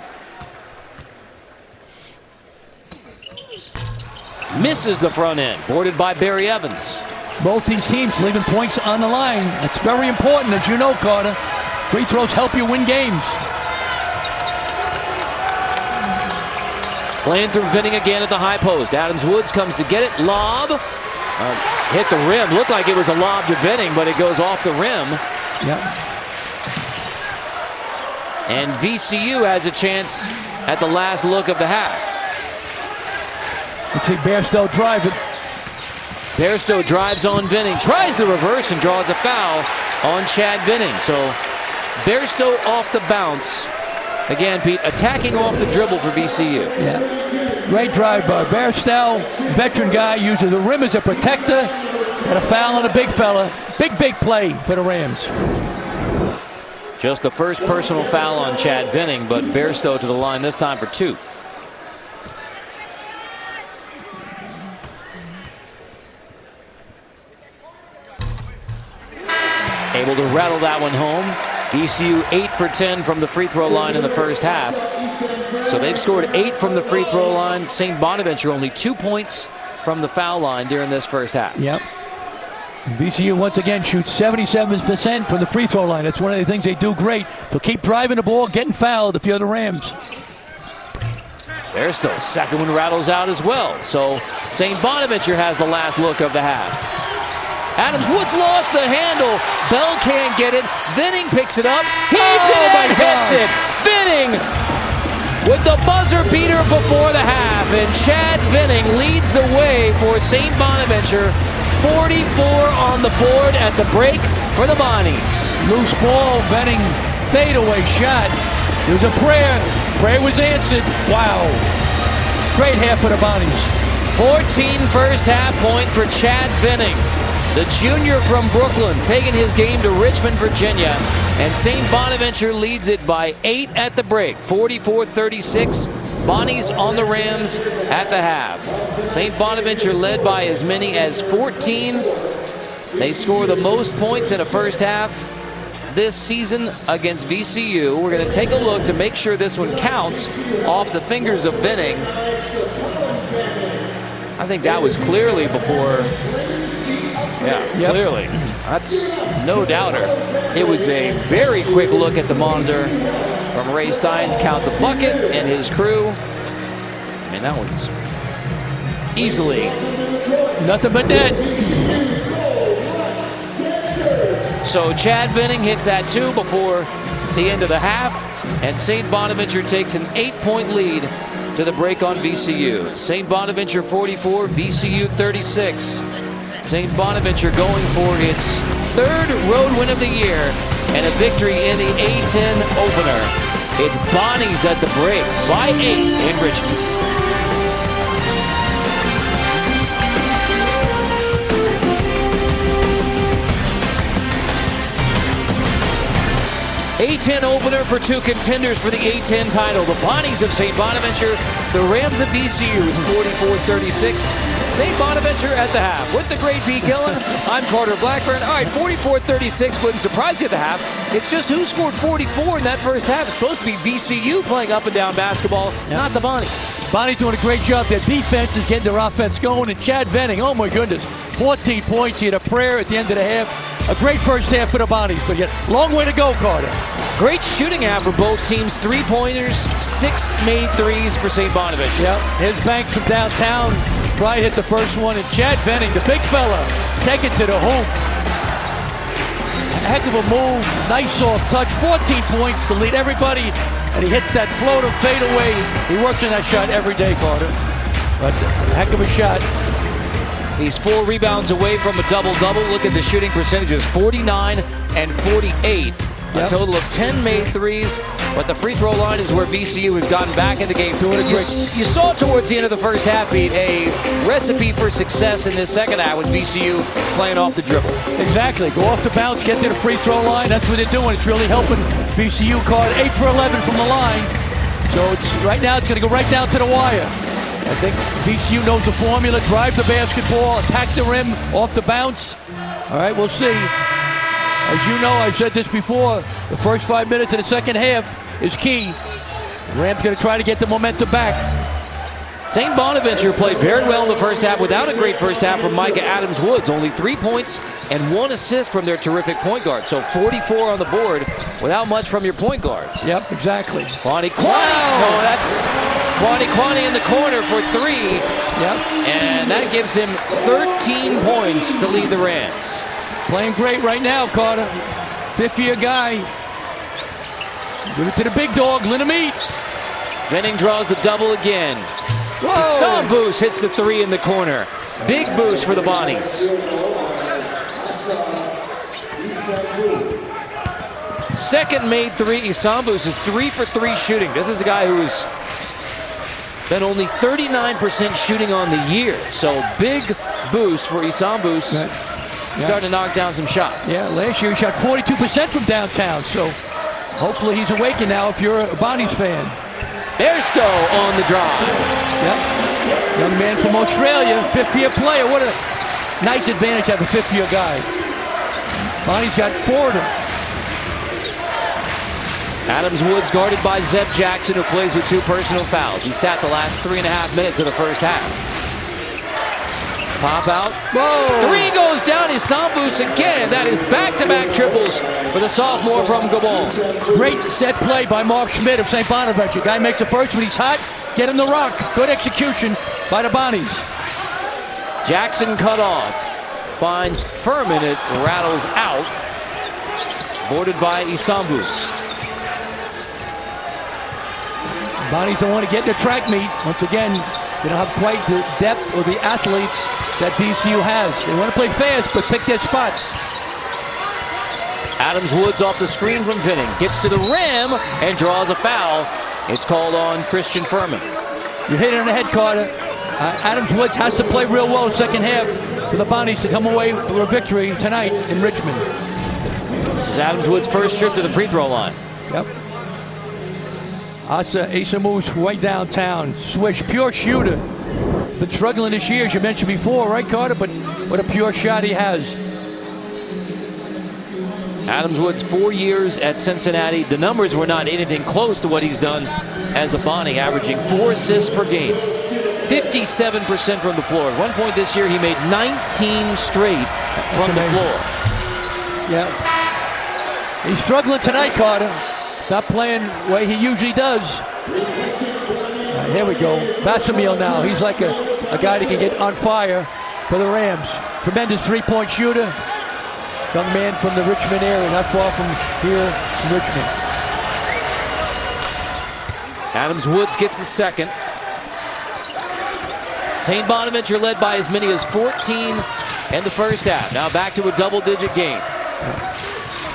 Misses the front end, boarded by Barry Evans. Both these teams leaving points on the line. That's very important, as you know, Carter. Free throws help you win games. Playing through Vinning again at the high post. Adams Woods comes to get it. Lob. Hit the rim. Looked like it was a lob to Vinning, but it goes off the rim. Yep. And VCU has a chance at the last look of the half. Let's see Bairstow drive it. Bairstow drives on Vinning. Tries the reverse and draws a foul on Chad Vinning. So Bairstow off the bounce Again, Pete, attacking off the dribble for VCU. Yeah. Great drive by Bairstow. Veteran guy, uses the rim as a protector. Got a foul on a big fella. Big play for the Rams. Just the first personal foul on Chad Vinning, but Bairstow to the line this time for 2. Able to rattle that one home. VCU 8 for 10 from the free throw line in the first half. So they've scored 8 from the free throw line. St. Bonaventure only 2 points from the foul line during this first half. Yep. VCU once again shoots 77% from the free throw line. That's one of the things they do great. They'll keep driving the ball, getting fouled if you're the Rams. There's still second one rattles out as well. So St. Bonaventure has the last look of the half. Adams Woods lost the handle. Bell can't get it. Vinning picks it up. Heaves it and hits it. Vinning with the buzzer beater before the half. And Chad Vinning leads the way for St. Bonaventure. 44 on the board at the break for the Bonnies. Loose ball, Vinning fadeaway shot. There was a prayer. Prayer was answered. Wow. Great half for the Bonnies. 14 first half points for Chad Vinning. The junior from Brooklyn taking his game to Richmond, Virginia. And St. Bonaventure leads it by 8 at the break. 44-36. Bonnies on the Rams at the half. St. Bonaventure led by as many as 14. They score the most points in a first half this season against VCU. We're going to take a look to make sure this one counts off the fingers of Vinning. I think that was clearly before. Yeah, yep. Clearly. That's no doubter. It was a very quick look at the monitor from Ray Steins. Count the bucket and his crew. I mean, that one's easily nothing but net. So Chad Vinning hits that 2 before the end of the half. And St. Bonaventure takes an 8-point lead to the break on VCU. St. Bonaventure 44, VCU 36. St. Bonaventure going for its 3rd road win of the year and a victory in the A-10 opener. It's Bonnies at the break by 8 in Richmond. A-10 opener for 2 contenders for the A-10 title. The Bonnies of St. Bonaventure, the Rams of VCU. It's 44-36. St. Bonaventure at the half. With the great B. Gillen, I'm Carter Blackburn. All right, 44-36 wouldn't surprise you at the half. It's just who scored 44 in that first half. It's supposed to be VCU playing up and down basketball, not the Bonnies. Bonnies doing a great job. Their defense is getting their offense going. And Chad Vinning, oh my goodness, 14 points. He had a prayer at the end of the half. A great first half for the Bonnies, but yet long way to go, Carter. Great shooting half for both teams. 3-pointers, 6 made threes for St. Bonaventure. Yep, here's Banks from downtown. Probably hit the first one. And Chad Vinning, the big fella, take it to the hoop. Heck of a move. Nice soft touch. 14 points to lead everybody. And he hits that floater fadeaway. He works on that shot every day, Carter. But heck of a shot. He's 4 rebounds away from a double-double. Look at the shooting percentages, 49 and 48. A total of 10 made threes, but the free throw line is where VCU has gotten back in the game. You saw towards the end of the first half, Pete, a recipe for success in this second half with VCU playing off the dribble. Exactly. Go off the bounce, get to the free throw line. That's what they're doing. It's really helping VCU. Card 8 for 11 from the line. So right now it's going to go right down to the wire. I think VCU knows the formula. Drive the basketball, attack the rim, off the bounce. All right, we'll see. As you know, I've said this before, the first 5 minutes of the second half is key. Rams going to try to get the momentum back. St. Bonaventure played very well in the first half without a great first half from Micah Adams Woods. Only 3 points and 1 assist from their terrific point guard. So 44 on the board without much from your point guard. Yep, exactly. Kwani. No, that's Kwani in the corner for 3. Yep. And that gives him 13 points to lead the Rams. Playing great right now, Carter. 5th-year guy. Give it to the big dog, let him eat. Vinning draws the double again. Boost hits the 3 in the corner. Big boost for the Bonnies. Second made three. Isambus is 3 for 3 shooting. This is a guy who has been only 39% shooting on the year. So big boost for Isambus. Right. Starting to knock down some shots. Yeah, last year he shot 42% from downtown. So hopefully he's awakened now if you're a Bonnies fan. Bairstow on the drive. Yep. Young man from Australia, fifth-year player. What a nice advantage to have a fifth-year guy. Bonnie's got 4 of them. Adams Woods guarded by Zeb Jackson, who plays with 2 personal fouls. He sat the last 3.5 minutes of the first half. Pop out. Whoa! 3 goes down. Isambus again. That is back-to-back triples for the sophomore from Gabon. Great set play by Mark Schmidt of St. Bonaventure. Guy makes a first when he's hot. Get him the rock. Good execution by the Bonnies. Jackson cut off. Finds Furman. It rattles out. Boarded by Isambus. Bonnies don't want to get in the track meet. Once again, they don't have quite the depth or the athletes that VCU has. They want to play fast, but pick their spots. Adams Woods off the screen from Vinning. Gets to the rim and draws a foul. It's called on Christian Furman. You hit it on the head, Carter. Adams Woods has to play real well second half for the Bonnies to come away with a victory tonight in Richmond. This is Adams Woods' first trip to the free throw line. Yep. Asa moves right downtown. Swish, pure shooter. Been struggling this year, as you mentioned before, right, Carter? But what a pure shot he has. Adams Woods, 4 years at Cincinnati. The numbers were not anything close to what he's done as a Bonnie, averaging 4 assists per game. 57% from the floor. At one point this year, he made 19 straight from the floor. Yeah. He's struggling tonight, Carter. Not playing the way he usually does. Here we go. Bassamil now. He's like a guy that can get on fire for the Rams. Tremendous three-point shooter. Young man from the Richmond area, not far from here in Richmond. Adams Woods gets the second. St. Bonaventure led by as many as 14 in the first half. Now back to a double-digit game.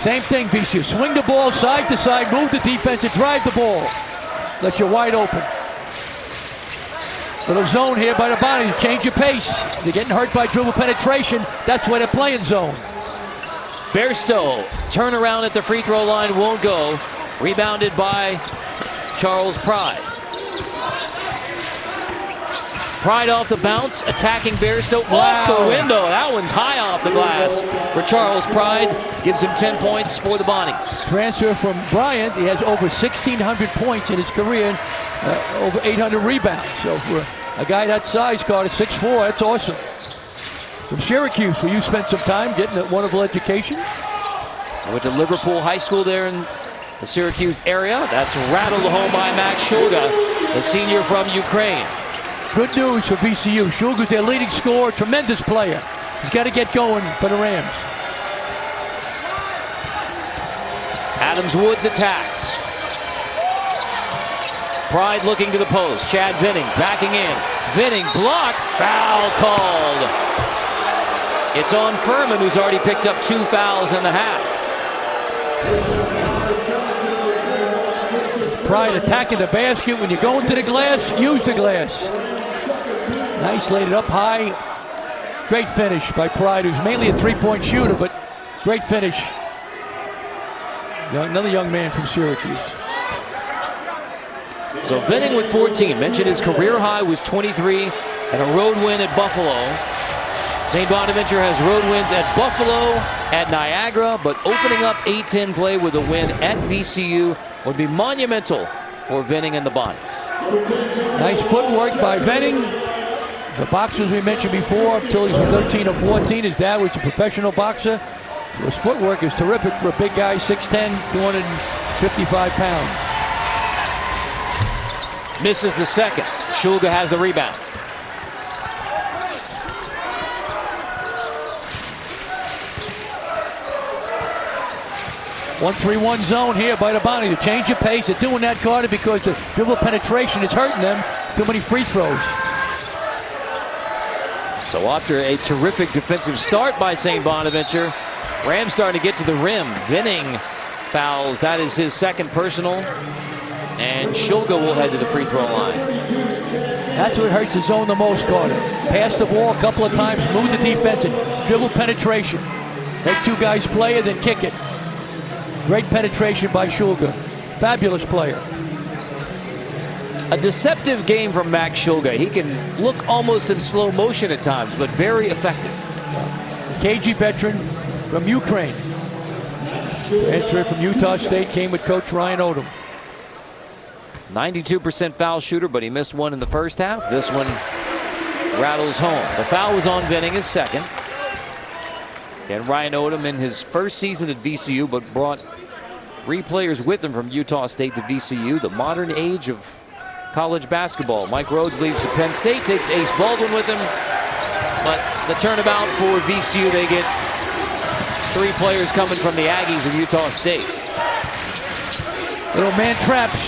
Same thing, VCU. Swing the ball side to side, move the defense, and drive the ball. Let you wide open. Little zone here by the Bonnies. Change your pace. They're getting hurt by dribble penetration. That's why they're playing zone. Bairstow, turnaround at the free throw line, won't go. Rebounded by Charles Pride. Pride off the bounce, attacking Bairstow off the window. That one's high off the glass for Charles Pride. Gives him 10 points for the Bonnies. Transfer from Bryant. He has over 1,600 points in his career and over 800 rebounds. So for a guy that size, Carter, 6'4", that's awesome. From Syracuse, where you spent some time getting a wonderful education. I went to Liverpool High School there in the Syracuse area. That's rattled home by Max Shulga, the senior from Ukraine. Good news for VCU. Shulga's their leading scorer, tremendous player. He's got to get going for the Rams. Adams Woods attacks. Pride looking to the post. Chad Vinning backing in. Vinning blocked. Foul called. It's on Furman, who's already picked up 2 fouls in the half. Pride attacking the basket. When you go into the glass, use the glass. Nice, laid it up high. Great finish by Pride, who's mainly a three-point shooter, but great finish. Another young man from Syracuse. So Vinning with 14. Mentioned his career high was 23 and a road win at Buffalo. St. Bonaventure has road wins at Buffalo, at Niagara, but opening up A-10 play with a win at VCU would be monumental for Vinning and the Bonnies. Nice footwork by Vinning. The boxers we mentioned before, until he was 13 or 14, his dad was a professional boxer. So his footwork is terrific for a big guy, 6'10", 255 pounds. Misses the second. Shulga has the rebound. One-3-1 zone here by the Bonnie to change your pace. They're doing that, Carter, because the dribble penetration is hurting them. Too many free throws. So after a terrific defensive start by St. Bonaventure, Rams starting to get to the rim. Vinning fouls. That is his second personal. And Shulga will head to the free throw line. That's what hurts the zone the most, Carter. Pass the ball a couple of times, move the defense, and dribble penetration. Make two guys play and then kick it. Great penetration by Shulga. Fabulous player. A deceptive game from Max Shulga. He can look almost in slow motion at times, but very effective. KG veteran from Ukraine. Transferred from Utah State, came with Coach Ryan Odom. 92% foul shooter, but he missed one in the first half. This one rattles home. The foul was on Vinning, his second. And Ryan Odom in his first season at VCU, but brought 3 players with him from Utah State to VCU. The modern age of college basketball. Mike Rhodes leaves to Penn State, takes Ace Baldwin with him. But the turnabout for VCU, they get 3 players coming from the Aggies of Utah State. Little man traps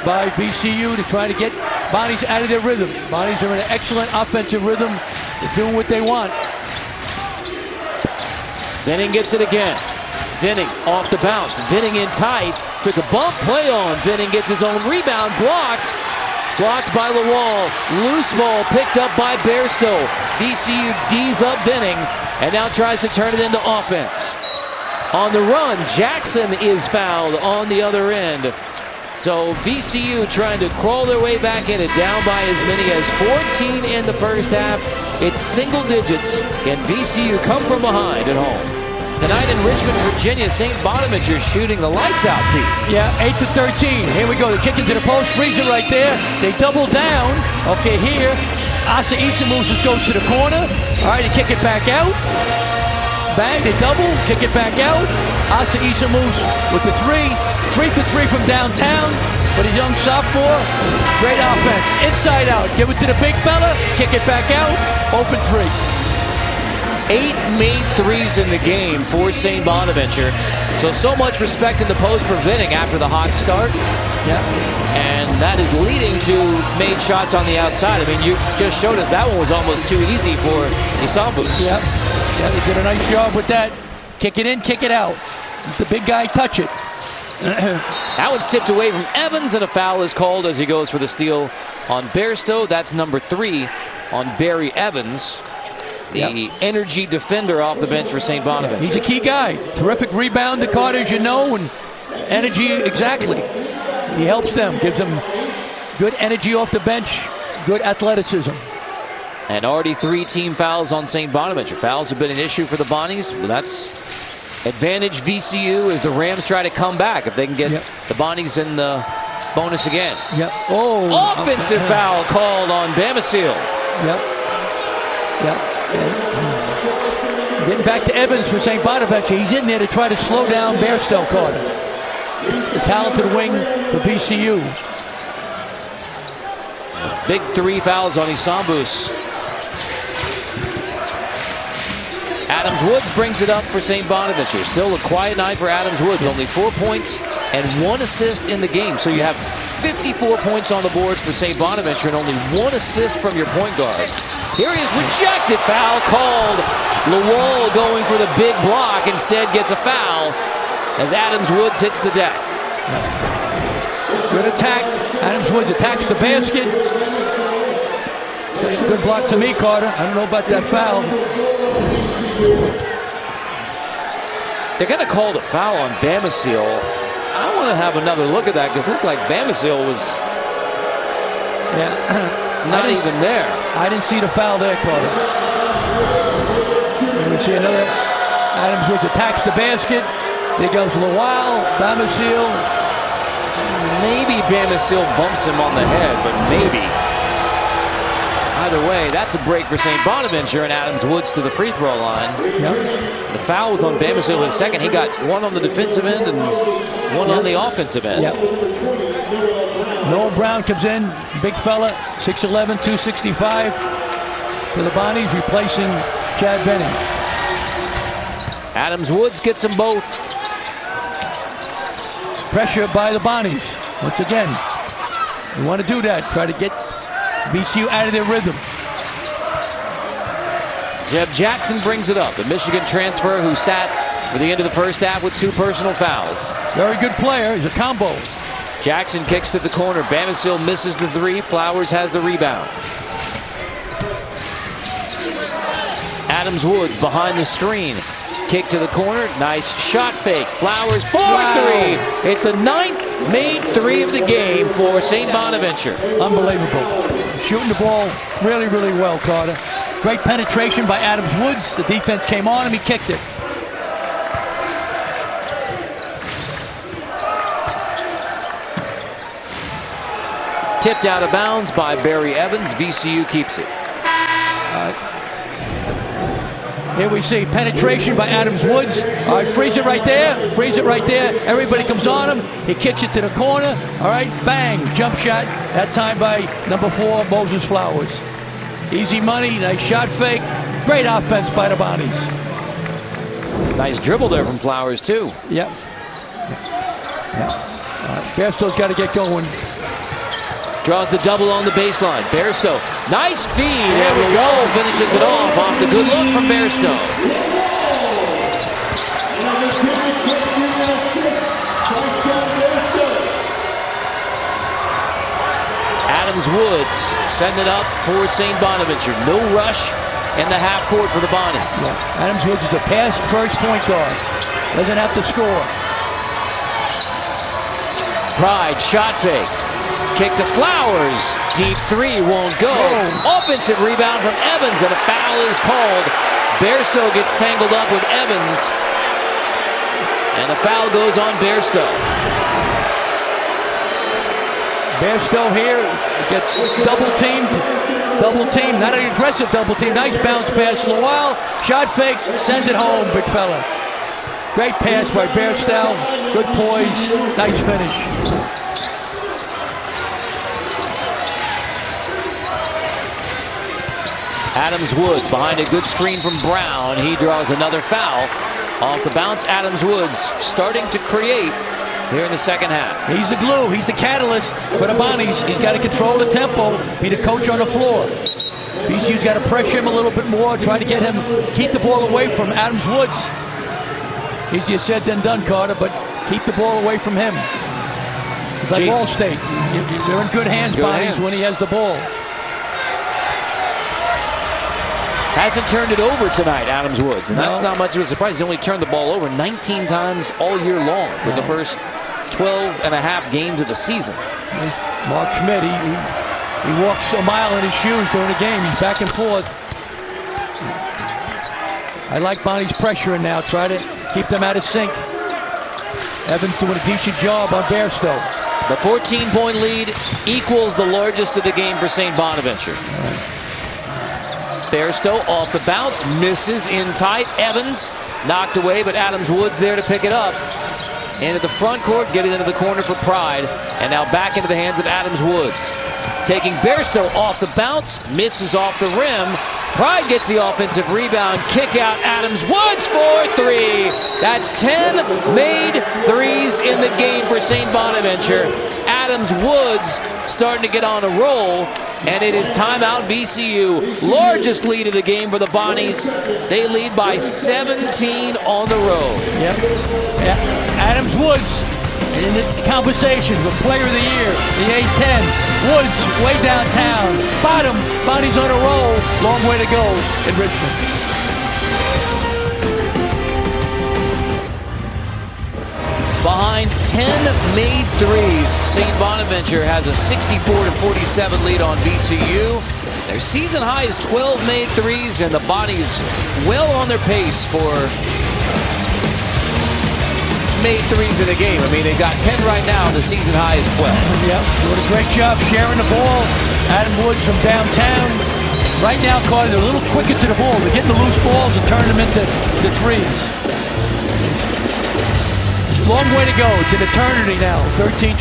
by VCU to try to get Bonnies out of their rhythm. Bonnies are in an excellent offensive rhythm. They're doing what they want. Vinning gets it again. Vinning off the bounce. Vinning in tight. Took a bump play on. Vinning gets his own rebound. Blocked. Blocked by Lawal. Loose ball picked up by Bairstow. VCU D's up Vinning and now tries to turn it into offense. On the run, Jackson is fouled on the other end. So VCU trying to crawl their way back in it, down by as many as 14 in the first half. It's single digits. Can VCU come from behind at home? Tonight in Richmond, Virginia, St. Bonaventure shooting the lights out, Pete. Yeah, 8-13. Here we go. They kick into the post, freeze it right there. They double down. Okay, here. Asa Issa moves, goes to the corner. All right, they kick it back out. Bang, they double, kick it back out. Asa Issa moves with the 3. 3 for 3 from downtown. But a young sophomore, great offense. Inside out, give it to the big fella, kick it back out, open 3. 8 made threes in the game for St. Bonaventure. So much respect in the post for Vinning after the hot start. Yeah. And that is leading to made shots on the outside. I mean, you just showed us that one was almost too easy for Isambus. Yep. Yeah, they did a nice job with that. Kick it in, kick it out. Let the big guy touch it. That one's tipped away from Evans, and a foul is called as he goes for the steal on Bairstow. That's number 3 on Barry Evans, the energy defender off the bench for St. Bonaventure. He's a key guy. Terrific rebound to Carter, as you know, and energy, exactly. He helps them, gives them good energy off the bench, good athleticism. And already 3 team fouls on St. Bonaventure. Fouls have been an issue for the Bonnies, but that's advantage VCU as the Rams try to come back if they can get the Bonnies in the bonus again. Yep. Oh, offensive foul called on Bamasil. Yep. Yep. Getting back to Evans for St. Bonaventure. He's in there to try to slow down Bairstow, Carter. The talented wing for VCU. Big 3 fouls on Isambus. Adams Woods brings it up for St. Bonaventure. Still a quiet night for Adams Woods. Only 4 points and 1 assist in the game. So you have 54 points on the board for St. Bonaventure and only 1 assist from your point guard. Here he is, rejected. Foul called. Lawal going for the big block. Instead gets a foul as Adams Woods hits the deck. Good attack. Adams Woods attacks the basket. Good block to me, Carter. I don't know about that foul. They're going to call the foul on Bamasil. I want to have another look at that because it looked like Bamasil was not even there. I didn't see the foul there, Carter. And we see another. Adams Woods attacks the basket. There goes Lawal, Bamasil. Maybe Bamasil bumps him on the head, but maybe. Either way, that's a break for St. Bonaventure, and Adams Woods to the free throw line. Yep. The foul was on Bamasil in the second. He got 1 on the defensive end and 1 on the offensive end. Yep. Noah Brown comes in, big fella, 6'11", 265 for the Bonnies, replacing Chad Vinning. Adams Woods gets them both. Pressure by the Bonnies. Once again, we want to do that. Try to get VCU out of their rhythm. Jeb Jackson brings it up. The Michigan transfer who sat for the end of the first half with 2 personal fouls. Very good player. He's a combo. Jackson kicks to the corner. Bonaventure misses the three. Flowers has the rebound. Adams Woods behind the screen. Kick to the corner. Nice shot fake. Flowers for three. It's the 9th made three of the game for St. Bonaventure. Unbelievable. Shooting the ball really, really well, Carter. Great penetration by Adams Woods. The defense came on him. He kicked it. Tipped out of bounds by Barry Evans. VCU keeps it. Here we see penetration by Adams Woods. All right, freeze it right there. Freeze it right there. Everybody comes on him. He kicks it to the corner. All right, bang. Jump shot. That time by number 4, Moses Flowers. Easy money. Nice shot fake. Great offense by the Bonnies. Nice dribble there from Flowers, too. Yep. Bairstow's got to get going. Draws the double on the baseline. Bairstow, nice feed. There we go. Finishes it off the good look from Bairstow. Adams Woods send it up for St. Bonaventure. No rush in the half court for the Bonnies. Yeah. Adams Woods is a pass-first point guard. Doesn't have to score. Pride, shot fake. Kick to Flowers. Deep three won't go. Offensive rebound from Evans, and a foul is called. Bairstow gets tangled up with Evans, and the foul goes on Bairstow. Bairstow here gets double teamed. Not an aggressive double team. Nice bounce pass. Lowell, shot fake, send it home, big fella. Great pass by Bairstow. Good poise. Nice finish. Adams Woods behind a good screen from Brown. He draws another foul. Off the bounce, Adams Woods starting to create here in the second half. He's the glue. He's the catalyst for the Bonnies. He's got to control the tempo, be the coach on the floor. VCU's got to pressure him a little bit more, try to get him, keep the ball away from Adams Woods. Easier said than done, Carter, but keep the ball away from him. It's like Ball State. They're in good hands, Bonnies, when he has the ball. Hasn't turned it over tonight, Adams Woods, and that's not much of a surprise. He only turned the ball over 19 times all year long for the first 12 and a half games of the season. Mark Schmidt, he walks a mile in his shoes during the game. He's back and forth. I like Bonnie's pressuring now. Try to keep them out of sync. Evans doing a decent job on Bairstow. The 14-point lead equals the largest of the game for St. Bonaventure. Bairstow off the bounce, misses in tight. Evans knocked away, but Adams Woods there to pick it up. Into the front court, getting into the corner for Pride, and now back into the hands of Adams Woods. Taking Bairstow off the bounce, misses off the rim. Pride gets the offensive rebound, kick out Adams Woods for three. That's 10 made threes in the game for St. Bonaventure. Adams Woods starting to get on a roll, and it is timeout VCU. Largest lead of the game for the Bonnies. They lead by 17 on the road. Yep. Adams Woods in the conversation for Player of the Year, the A-10. Woods way downtown. Bottom, Bonnies on a roll. Long way to go in Richmond. Behind 10 made threes, St. Bonaventure has a 64-47 lead on VCU. Their season high is 12 made threes, and the Bonnies well on their pace for made threes in the game. I mean, they've got 10 right now, and the season high is 12. Yep, doing a great job sharing the ball. Adam Woods from downtown. Right now, Carter, they're a little quicker to the ball. They're getting the loose balls and turning them into the threes. Long way to go to eternity now. 13-25.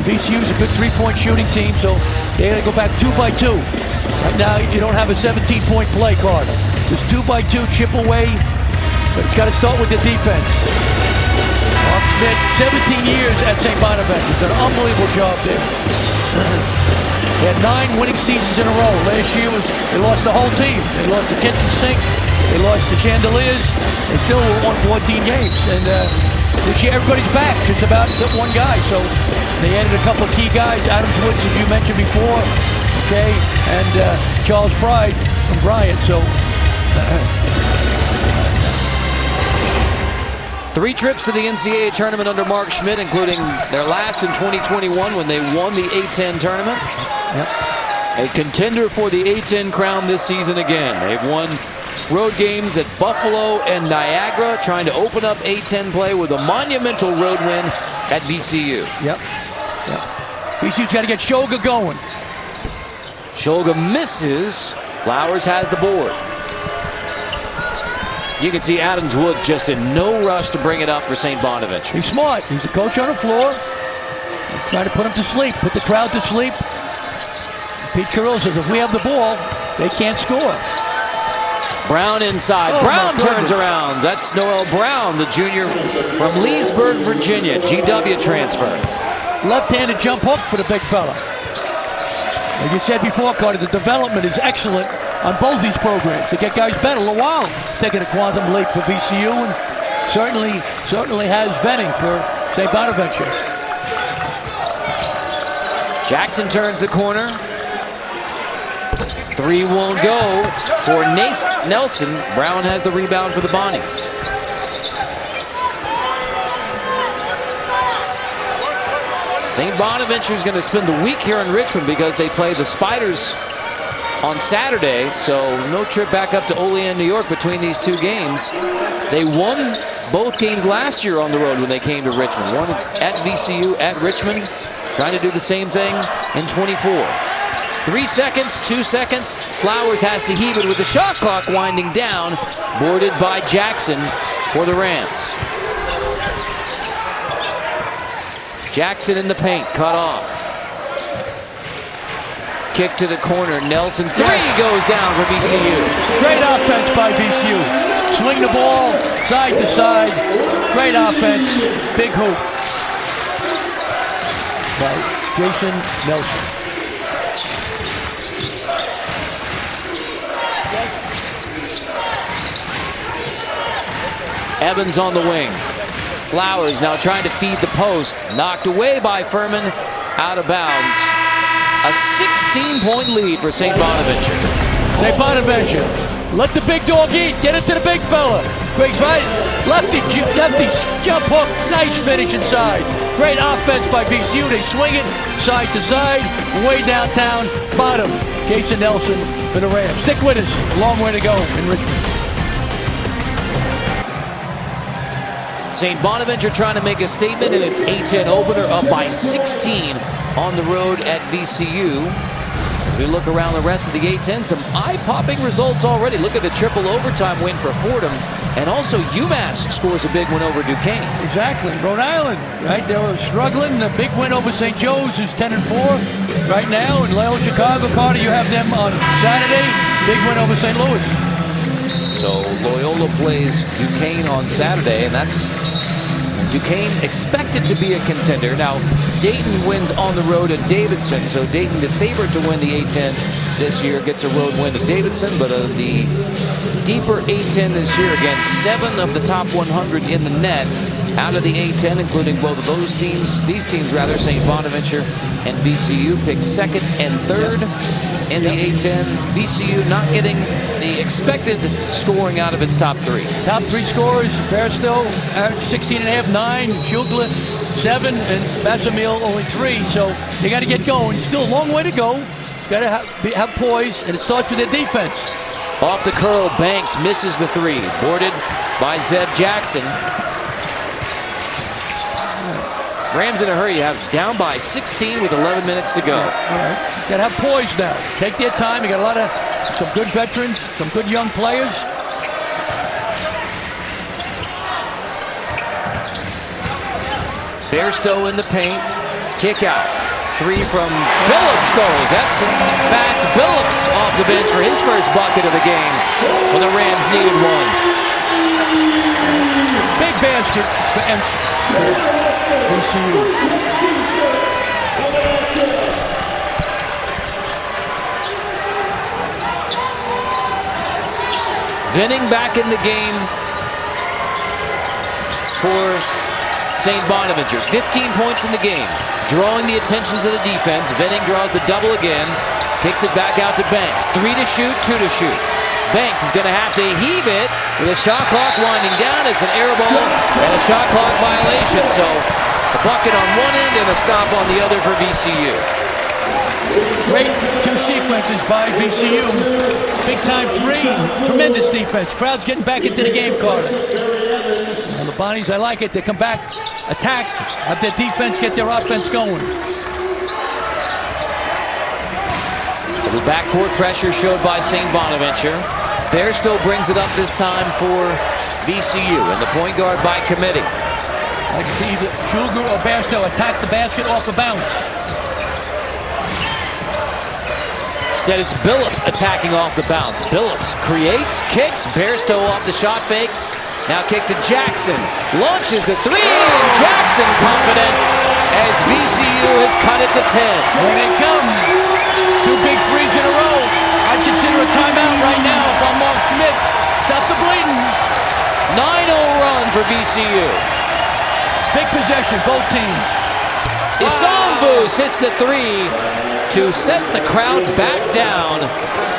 VCU's a good three-point shooting team, so they got to go back 2 by 2. Right now, you don't have a 17-point play, Carter. Just 2 by 2, chip away, but it's got to start with the defense. Mark Schmidt, 17 years at St. Bonaventure. Done an unbelievable job there. They had 9 winning seasons in a row. Last year they lost the whole team. They lost the kitchen sink. They lost the Chandeliers. They still won 14 games. And this year, everybody's back. Just about one guy. So they added a couple of key guys. Adams Woods, as you mentioned before. Okay. And Charles Pride from Bryant. So. 3 trips to the NCAA tournament under Mark Schmidt, including their last in 2021 when they won the A-10 tournament. Yep. A contender for the A-10 crown this season again. They've won road games at Buffalo and Niagara, trying to open up A-10 play with a monumental road win at VCU. Yep. VCU's got to get Shoga going. Shoga misses. Flowers has the board. You can see Adams Woods just in no rush to bring it up for St. Bonaventure. He's smart. He's the coach on the floor. He's trying to put him to sleep, put the crowd to sleep. Pete Carroll says if we have the ball, they can't score. Brown inside. Oh, Brown turns around. That's Noel Brown, the junior from Leesburg, Virginia. GW transfer. Left-handed jump hook for the big fella. Like you said before, Carter, the development is excellent on both these programs. They get guys better. Lawal taking a quantum leap for VCU and certainly has Venning for St. Bonaventure. Jackson turns the corner. 3 won't go for Nelson. Brown has the rebound for the Bonnies. St. Bonaventure is going to spend the week here in Richmond because they play the Spiders on Saturday, so no trip back up to Olean, New York between these 2 games. They won both games last year on the road when they came to Richmond. One at VCU, at Richmond, trying to do the same thing in 24. 3 seconds, 2 seconds. Flowers has to heave it with the shot clock winding down. Boarded by Jackson for the Rams. Jackson in the paint, cut off. Kick to the corner. Nelson, 3 goes down for VCU. Great offense by VCU. Swing the ball side to side. Great offense. Big hoop by Jason Nelson. Evans on the wing. Flowers now trying to feed the post. Knocked away by Furman. Out of bounds. A 16-point lead for St. Bonaventure. St. Bonaventure. Let the big dog eat. Get it to the big fella. Griggs right. Lefty jump hook. Nice finish inside. Great offense by VCU. They swing it side to side. Way downtown. Bottom. Jason Nelson for the Rams. Stick with us. A long way to go in Richmond. St. Bonaventure trying to make a statement in its A-10 opener, up by 16 on the road at VCU. As we look around the rest of the A-10, some eye-popping results already. Look at the triple overtime win for Fordham. And also UMass scores a big win over Duquesne. Exactly. Rhode Island, right? They were struggling. The big win over St. Joe's, who's 10-4 right now. And Loyola Chicago, Carter, you have them on Saturday. Big win over St. Louis. So Loyola plays Duquesne on Saturday, and that's Duquesne expected to be a contender. Now, Dayton wins on the road at Davidson, so Dayton, the favorite to win the A-10 this year, gets a road win at Davidson, but the deeper A-10 this year, again, 7 of the top 100 in the net out of the A-10, including both of those teams. These teams, rather, St. Bonaventure and VCU, picked 2nd and 3rd in the A-10. VCU not getting the expected scoring out of its top 3. Top 3 scorers, Bairstow, 16.5, 9, Shugla, 7, and Massimil only 3. So they got to get going. Still a long way to go. Got to have poise, and it starts with their defense. Off the curl, Banks misses the 3. Boarded by Zeb Jackson. Rams in a hurry. You have down by 16 with 11 minutes to go. All right. Got to have poise now. Take their time. You got a lot of some good veterans, some good young players. Bairstow in the paint. Kick out. 3 from Billups goes. That's Fats Billups off the bench for his first bucket of the game when the Rams needed one. Big basket for VCU. Vinning back in the game for St. Bonaventure. 15 points in the game. Drawing the attentions of the defense. Vinning draws the double again. Kicks it back out to Banks. 3 to shoot, 2 to shoot. Banks is going to have to heave it with a shot clock winding down. It's an air ball and a shot clock violation. So a bucket on one end and a stop on the other for VCU. Great 2 sequences by VCU. Big time 3. Tremendous defense. Crowd's getting back into the game, Carter. And the Bonnies, I like it. They come back, attack, have their defense get their offense going. The backcourt pressure showed by St. Bonaventure. Bairstow brings it up this time for VCU, and the point guard by committee. I can see either Schulger or Bairstow attack the basket off the bounce. Instead, it's Billups attacking off the bounce. Billups creates, kicks, Bairstow off the shot fake. Now kick to Jackson. Launches the 3, and Jackson confident as VCU has cut it to 10. Here they come. 2 big 3s in a row. I'd consider a timeout right now if I'm Mark Schmidt. Stop the bleeding. 9-0 run for VCU. Big possession, both teams. Isambus hits the 3 to set the crowd back down.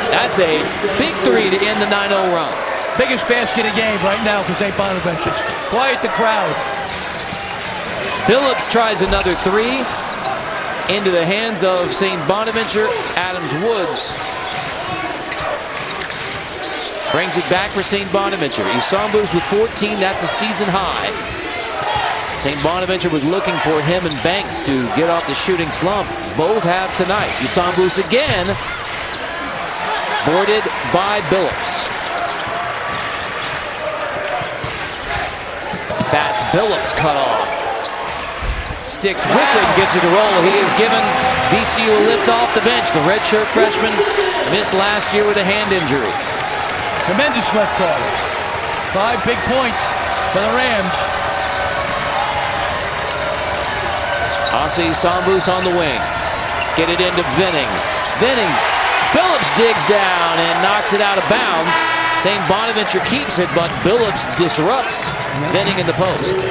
That's a big 3 to end the 9-0 run. Biggest basket of the game right now for St. Bonaventure. Quiet the crowd. Billups tries another 3 into the hands of St. Bonaventure. Adams Woods brings it back for St. Bonaventure. Isambus with 14. That's a season high. St. Bonaventure was looking for him and Banks to get off the shooting slump. Both have tonight. Isambus again. Boarded by Billups. That's Billups cut off. Sticks with it, gets it to roll. He has given VCU a lift off the bench. The redshirt freshman missed last year with a hand injury. Tremendous left call. 5 big points for the Rams. Asa Isambus on the wing. Get it into Vinning. Vinning. Billups digs down and knocks it out of bounds. St. Bonaventure keeps it, but Billups disrupts Vinning in the post.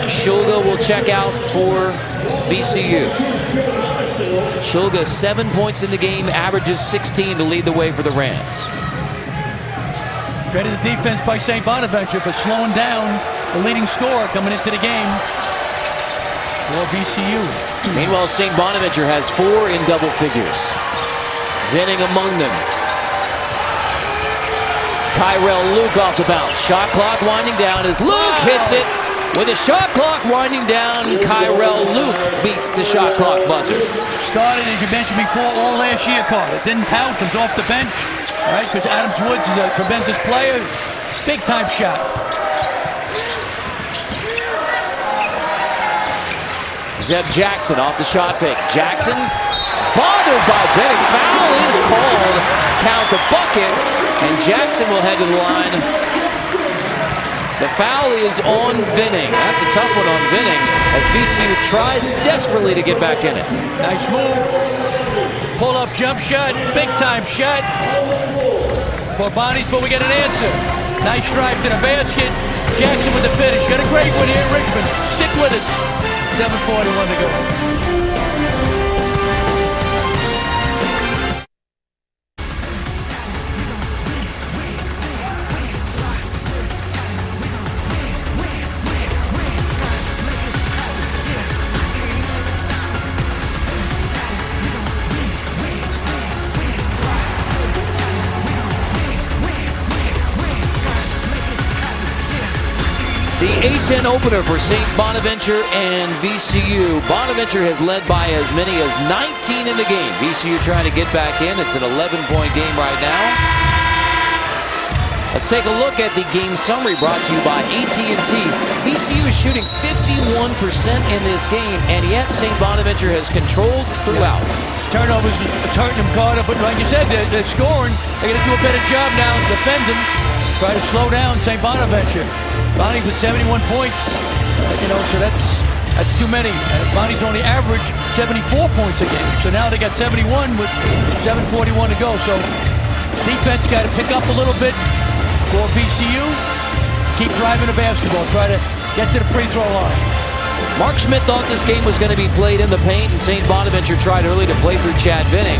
Schulga will check out for VCU. Schulga 7 points in the game, averages 16 to lead the way for the Rams. Credit the defense by St. Bonaventure for slowing down the leading scorer coming into the game for VCU. Meanwhile, St. Bonaventure has 4 in double figures. Vinning among them. Kyrell Luke off the bounce. Shot clock winding down as Luke hits it. With the shot clock winding down, Kyrell Luke beats the shot clock buzzer. Started, as you mentioned before, all last year, Carter. Didn't count, comes off the bench. All right, because Adams Woods is a tremendous player. Big time shot. Zeb Jackson off the shot fake. Jackson bothered by Vinning. Foul is called. Count the bucket, and Jackson will head to the line. The foul is on Vinning. That's a tough one on Vinning as VCU tries desperately to get back in it. Nice move. Pull-up jump shot. Big time shot for Bonnies, but we get an answer. Nice drive to the basket. Jackson with the finish. Got a great one here in Richmond. Stick with it. 7:41 to go. The A-10 opener for St. Bonaventure and VCU. Bonaventure has led by as many as 19 in the game. VCU trying to get back in. It's an 11-point game right now. Let's take a look at the game summary brought to you by AT&T. VCU is shooting 51% in this game, and yet St. Bonaventure has controlled throughout. Turnovers hurting them, Carter, but like you said, they're scoring. They're going to do a better job now defending. Try to slow down St. Bonaventure. Bonnie's with 71 points, so that's too many. Bonnie's only average 74 points a game. So now they got 71 with 7:41 to go. So defense got to pick up a little bit for VCU. Keep driving the basketball. Try to get to the free throw line. Mark Schmidt thought this game was going to be played in the paint, and St. Bonaventure tried early to play through Chad Vinning.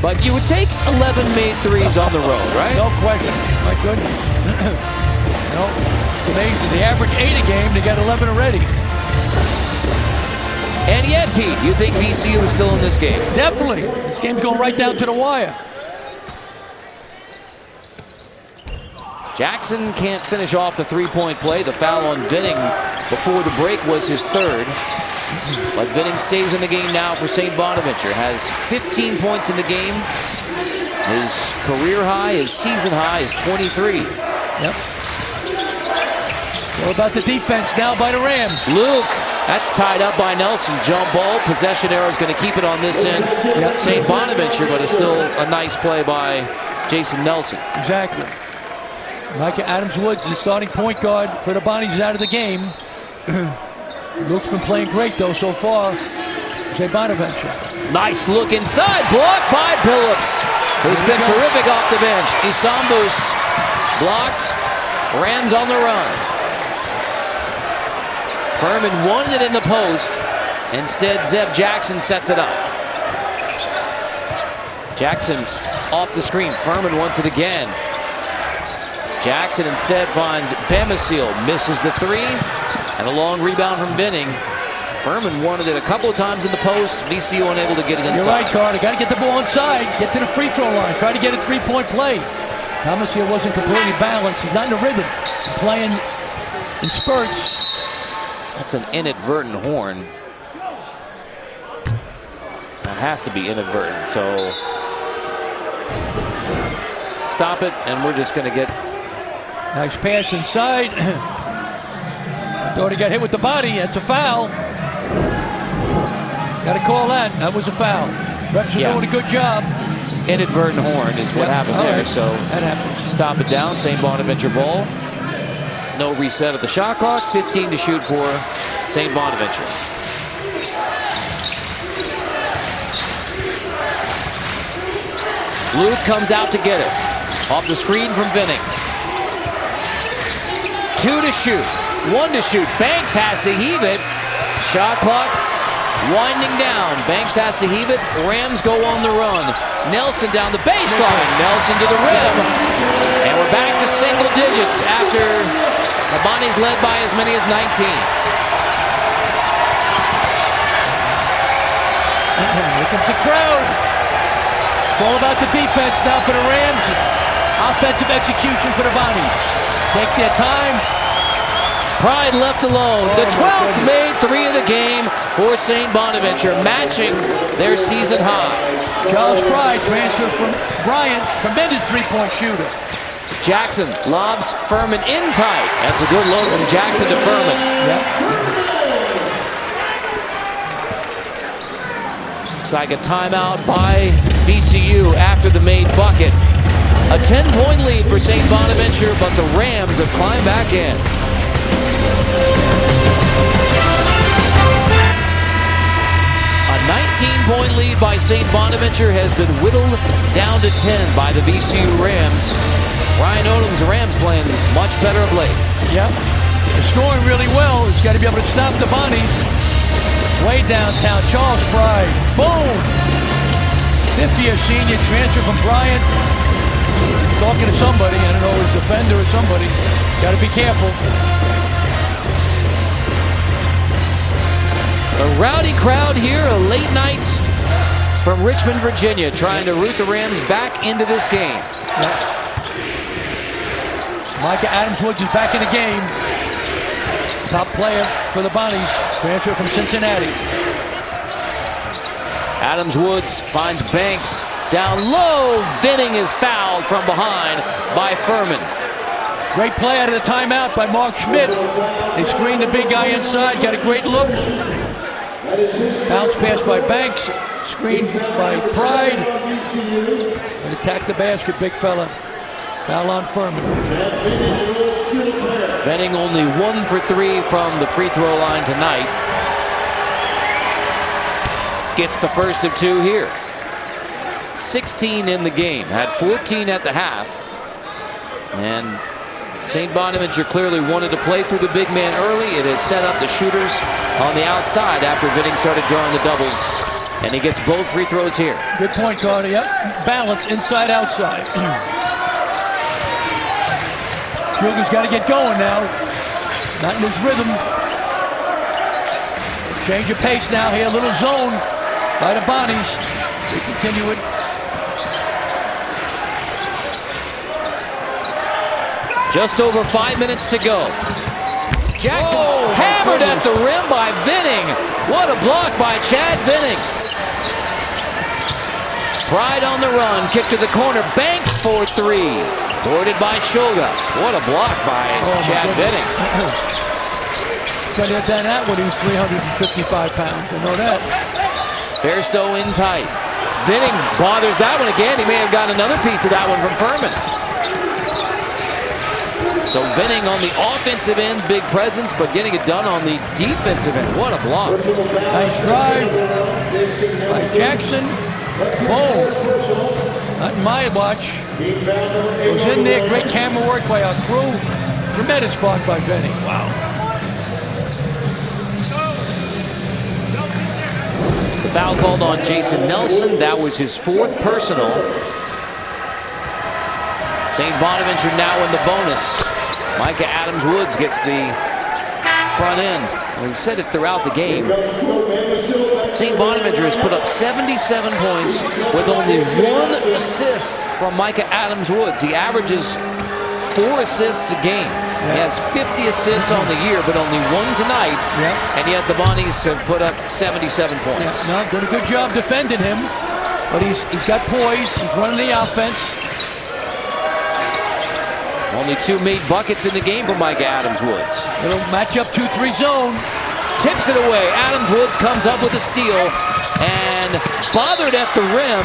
But you would take 11 made threes on the road, right? No question. My goodness. You know, it's amazing. They average 8 a game. They got 11 already. And yet, Pete, you think VCU is still in this game? Definitely. This game's going right down to the wire. Jackson can't finish off the three-point play. The foul on Vinning before the break was his third. But Vinning stays in the game now for St. Bonaventure. Has 15 points in the game. His career high, his season high is 23. Yep. What about the defense now by the Rams? Luke, that's tied up by Nelson. Jump ball. Possession arrow is going to keep it on this end. Yep. St. Bonaventure, but it's still a nice play by Jason Nelson. Exactly. Micah Adams-Woods, the starting point guard for the Bonnies, is out of the game. Luke's been playing great, though, so far. St. Bonaventure. Nice look inside. Blocked by Billups, who's been terrific off the bench. Isambus blocked. Rams on the run. Furman wanted it in the post. Instead, Zeb Jackson sets it up. Jackson off the screen. Furman wants it again. Jackson instead finds Bamasil, misses the three, and a long rebound from Vinning. Furman wanted it a couple of times in the post. VCU unable to get it inside. You're right, Carter. Got to get the ball inside. Get to the free throw line. Try to get a three-point play. Thomas here wasn't completely balanced. He's not in the rhythm. He's playing in spurts. That's an inadvertent horn. That has to be inadvertent. So stop it, and we're just going to get. Nice pass inside. Thought he got hit with the body. That's a foul. Got to call that. That was a foul. Refs are doing a good job. Inadvertent horn is what happened there. Right. So that happened. Stop it down. St. Bonaventure ball. No reset of the shot clock. 15 to shoot for St. Bonaventure. Luke comes out to get it. Off the screen from Vinning. 2 to shoot. 1 to shoot. Banks has to heave it. Shot clock winding down. Banks has to heave it. Rams go on the run. Nelson down the baseline. Nelson to the rim. And we're back to single digits after the Bonnies led by as many as 19. Here comes the crowd. It's all about the defense now for the Rams. Offensive execution for the Bonnies. Take their time. Pride left alone. The 12th made three of the game for St. Bonaventure, matching their season high. Charles Pride transfer from Bryant, tremendous three-point shooter. Jackson lobs Furman in tight. That's a good look from Jackson to Furman. Looks like a timeout by VCU after the made bucket. A 10-point lead for St. Bonaventure, but the Rams have climbed back in. A 19-point lead by St. Bonaventure has been whittled down to 10 by the VCU Rams. Ryan Odom's Rams playing much better of late. Yep. They're scoring really well. He's got to be able to stop the Bonnies. Way downtown, Charles Pride. Boom! 50th senior transfer from Bryant. He's talking to somebody. I don't know, his defender or somebody. Got to be careful. A rowdy crowd here, a late night from Richmond, Virginia, trying to root the Rams back into this game. Micah Adams-Woods is back in the game. Top player for the Bonnies, transfer from Cincinnati. Adams-Woods finds Banks down low. Vinning is fouled from behind by Furman. Great play out of the timeout by Mark Schmidt. They screened the big guy inside, got a great look. Bounce pass by Banks, screened by Pride. And attack the basket, big fella. Foul on Furman. Vinning only 1 for 3 from the free throw line tonight. gets the first of 2 here. 16 in the game, had 14 at the half. And St. Bonaventure clearly wanted to play through the big man early. It has set up the shooters on the outside after Vinning started drawing the doubles. And he gets both free throws here. Good point, Carter. Yep. Balance inside outside. Sugar's got to get going now. Not in his rhythm. Change of pace now here. A little zone by the Bonnies. They continue it. Just over 5 minutes to go. Jackson hammered at the rim by Vinning. What a block by Chad Vinning. Pride on the run. Kick to the corner. Banks for 3. Boarded by Shoga. What a block by Chad Vinning. Could have done that when he was 355 pounds. I know that. Bairstow in tight. Vinning bothers that one again. He may have gotten another piece of that one from Furman. So Vinning on the offensive end, big presence, but getting it done on the defensive end. What a block. Nice drive by Jackson. Boom. Not in my watch. Goes in there. Great camera work by our crew. Tremendous block by Vinning. Wow. The foul called on Jason Nelson. That was his 4th personal. St. Bonaventure now in the bonus. Micah Adams-Woods gets the front end. We've said it throughout the game. St. Bonaventure has put up 77 points with only 1 assist from Micah Adams-Woods. He averages 4 assists a game. He has 50 assists on the year, but only 1 tonight. And yet the Bonnies have put up 77 points. No, did a good job defending him, but he's got poise. He's running the offense. Only 2 made buckets in the game for Micah Adams-Woods. Little matchup 2-3 zone. Tips it away. Adams-Woods comes up with a steal and bothered at the rim.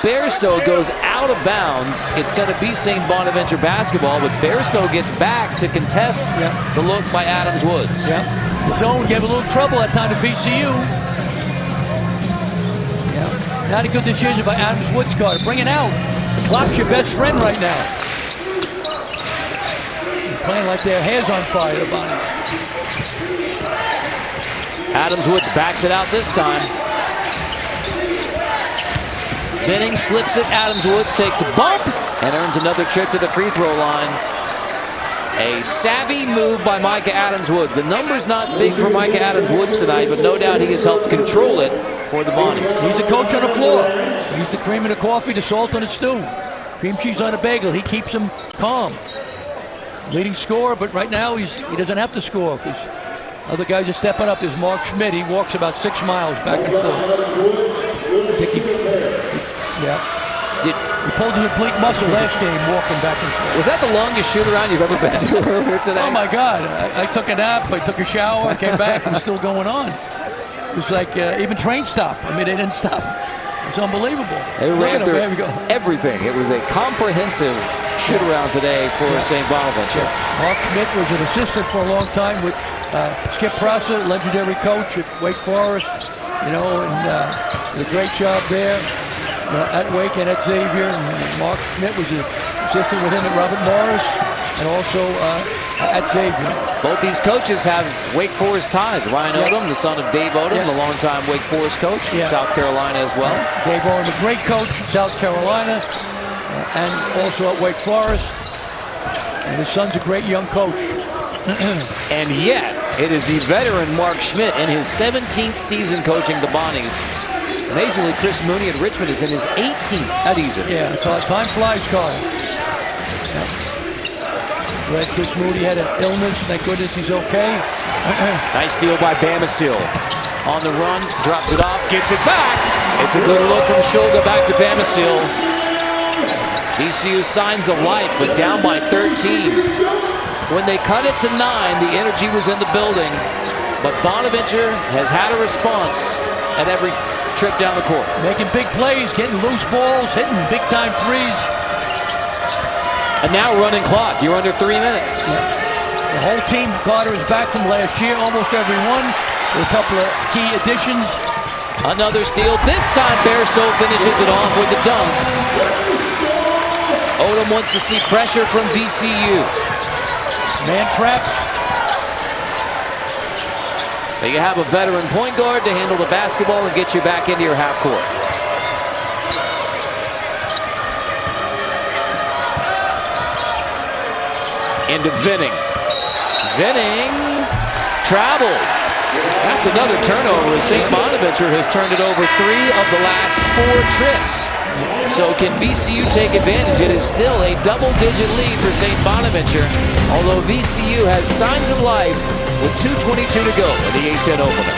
Bairstow goes out of bounds. It's going to be St. Bonaventure basketball, but Bairstow gets back to contest the look by Adams-Woods. The zone gave a little trouble that time to VCU. Not a good decision by Adams-Woods, Carter. Bring it out. The clock's your best friend right now. Playing like their hair's on fire, the Bonnies. Adams-Woods backs it out this time. Vinning slips it. Adams-Woods takes a bump and earns another trip to the free throw line. A savvy move by Micah Adams-Woods. The number's not big for Micah Adams-Woods tonight, but no doubt he has helped control it for the Bonnies. He's a coach on the floor. He's the cream in the coffee, the salt on the stew. Cream cheese on a bagel. He keeps him calm. Leading scorer, but right now he doesn't have to score because other guys are stepping up. There's Mark Schmidt. He walks about 6 miles back and forth. He pulled his oblique muscle last game walking back and forth. Was that the longest shoot around you've ever been to earlier today? Oh my God. I took a nap, I took a shower, I came back, and it's still going on. It was like even train stop. I mean, they didn't stop. It's unbelievable. They ran through everything. It was a comprehensive shoot-around today for St. Bonaventure. Mark Schmidt was an assistant for a long time with Skip Prosser, legendary coach at Wake Forest, and did a great job there at Wake and at Xavier. And Mark Schmidt was an assistant with him at Robert Morris and also at Xavier. Both these coaches have Wake Forest ties. Ryan Odom, the son of Dave Odom, the longtime Wake Forest coach from South Carolina as well. Dave Odom, a great coach from South Carolina and also at Wake Forest. And his son's a great young coach. And yet, it is the veteran Mark Schmidt in his 17th season coaching the Bonnies. Amazingly, Chris Mooney at Richmond is in his 18th season. Yeah, time flies, Carter. Glad Chris Mooney had an illness. Thank goodness he's okay. Nice steal by Bamasil. On the run, drops it off, gets it back. It's a good look from Shoga back to Bamasil. VCU signs of life, but down by 13. When they cut it to 9, the energy was in the building. But Bonaventure has had a response at every trip down the court. Making big plays, getting loose balls, hitting big-time threes. And now running clock. You're under 3 minutes. The whole team, Carter, is back from last year, almost every one. With a couple of key additions. Another steal. This time Bairstow finishes it off with the dunk. Odom wants to see pressure from VCU. Man traps. But you have a veteran point guard to handle the basketball and get you back into your half court. Into Vinning. Vinning traveled. That's another turnover. St. Bonaventure has turned it over 3 of the last 4 trips. So can VCU take advantage? It is still a double-digit lead for St. Bonaventure, although VCU has signs of life with 2:22 to go in the A-10 opener.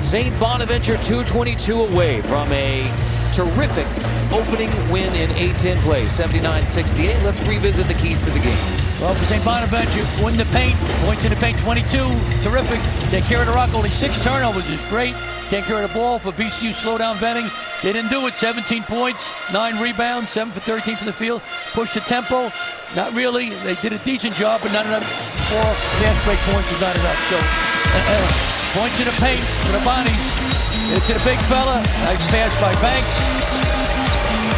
St. Bonaventure 2:22 away from a terrific opening win in A-10 play, 79-68. Let's revisit the keys to the game. Well, for St. Bonaventure, win the paint, points in the paint, 22, terrific. Take care of the rock, only 6 turnovers is great. Take care of the ball for VCU, slow down Venning. They didn't do it, 17 points, 9 rebounds, 7 for 13 from the field. Push the tempo, not really. They did a decent job, but not enough. 4 fast break points is not enough. So, points in the paint for the Bonnies. To the big fella, nice pass by Banks.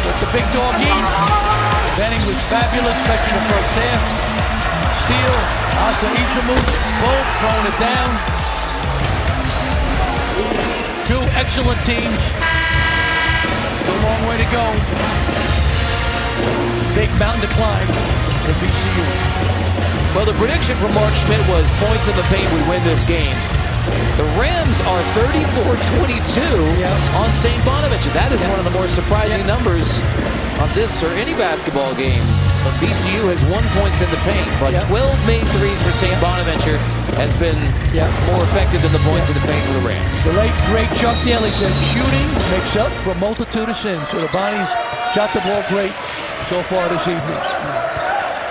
Let the big dog eat. Venning was fabulous, especially in the first half. Steal, Asa Ishamu, both throwing it down. 2 excellent teams. A long way to go. Big mountain to climb for VCU. Well, the prediction from Mark Schmidt was points in the paint would win this game. The Rams are 34-22 on St. Bonaventure. That is one of the more surprising numbers on this or any basketball game. But VCU has 1 point in the paint, but 12 made threes for St. Bonaventure has been more effective than the points in the paint for the Rams. The late, great Chuck Daly said shooting makes up for a multitude of sins. So the Bonnies shot the ball great so far this evening.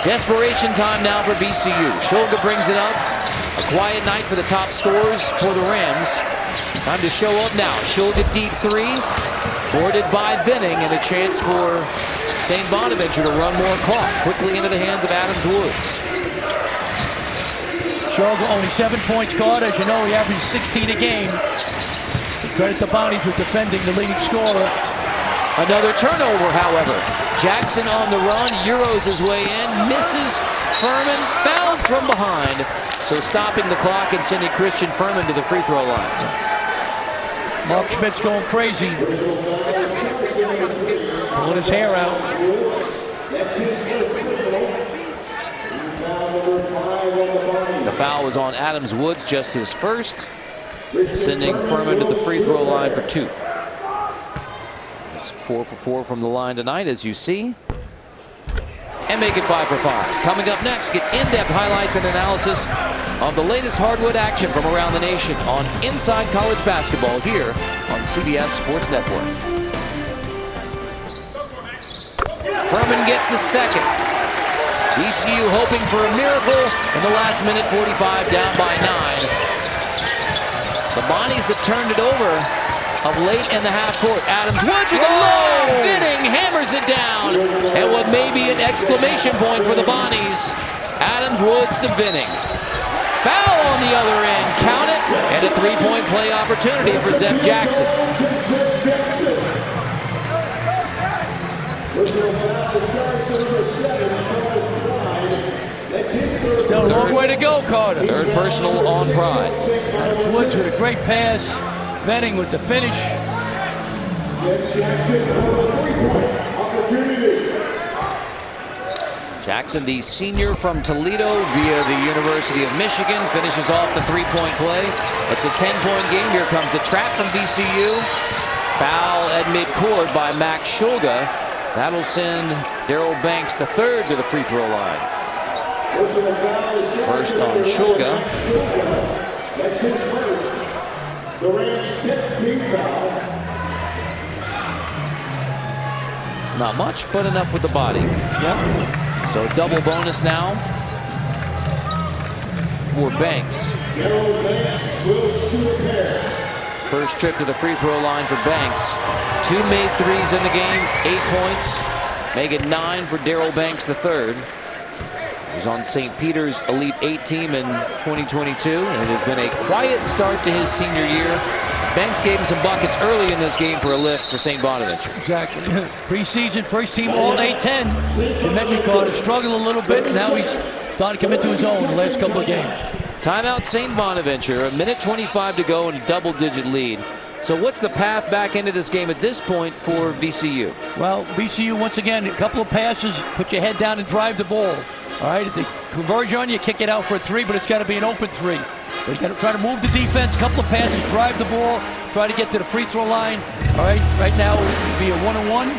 Desperation time now for VCU. Shulga brings it up. A quiet night for the top scorers for the Rams. Time to show up now. Shulga deep 3. Boarded by Venning, and a chance for St. Bonaventure to run more clock quickly into the hands of Adams Woods. Shulga only 7 points caught. As you know, he averaged 16 a game. Credit the Bonnies for defending the leading scorer. Another turnover, however. Jackson on the run, Euros his way in, misses. Furman fouled from behind. So stopping the clock and sending Christian Furman to the free throw line. Mark Schmidt's going crazy. Pulling his hair out. The foul was on Adams Woods, just his first, sending Furman to the free throw line for 2. It's 4 for 4 from the line tonight, as you see. And make it 5 for 5. Coming up next, get in-depth highlights and analysis of the latest hardwood action from around the nation on Inside College Basketball here on CBS Sports Network. Furman gets the second. VCU hoping for a miracle in the last minute, 45 down by 9. The Bonnies have turned it over of late in the half court. Adams Woods with a low. Vinning hammers it down. And what may be an exclamation point for the Bonnies. Adams Woods to Vinning. Foul on the other end. Count it. And a 3-point play opportunity for Zeb Jackson. Still a long way to go, Carter. Third personal on Pride. Adams Woods with a great pass. Venning with the finish. Jackson, the senior from Toledo via the University of Michigan, finishes off the 3-point play. It's a 10-point game. Here comes the trap from VCU. Foul at midcourt by Max Shulga. That'll send Daryl Banks III to the free throw line. First on Shulga. That's his first. The Rams' 10th team foul. Not much, but enough with the body. Yep. So double bonus now for Banks. First trip to the free throw line for Banks. 2 made threes in the game, 8 points. Make it 9 for Daryl Banks III. He was on St. Peter's Elite 8 team in 2022, and it has been a quiet start to his senior year. Banks gave him some buckets early in this game for a lift for St. Bonaventure. Exactly. Preseason, first team all A-10. You mentioned Carter struggled a little bit. Now he's starting to come into his own the last couple of games. Timeout St. Bonaventure, a minute 25 to go and a double-digit lead. So what's the path back into this game at this point for VCU? Well, VCU, once again, a couple of passes, put your head down and drive the ball. All right, if they converge on you, kick it out for a three, but it's got to be an open three. But you got to try to move the defense, couple of passes, drive the ball, try to get to the free throw line. All right, right now it would be a 1-on-1.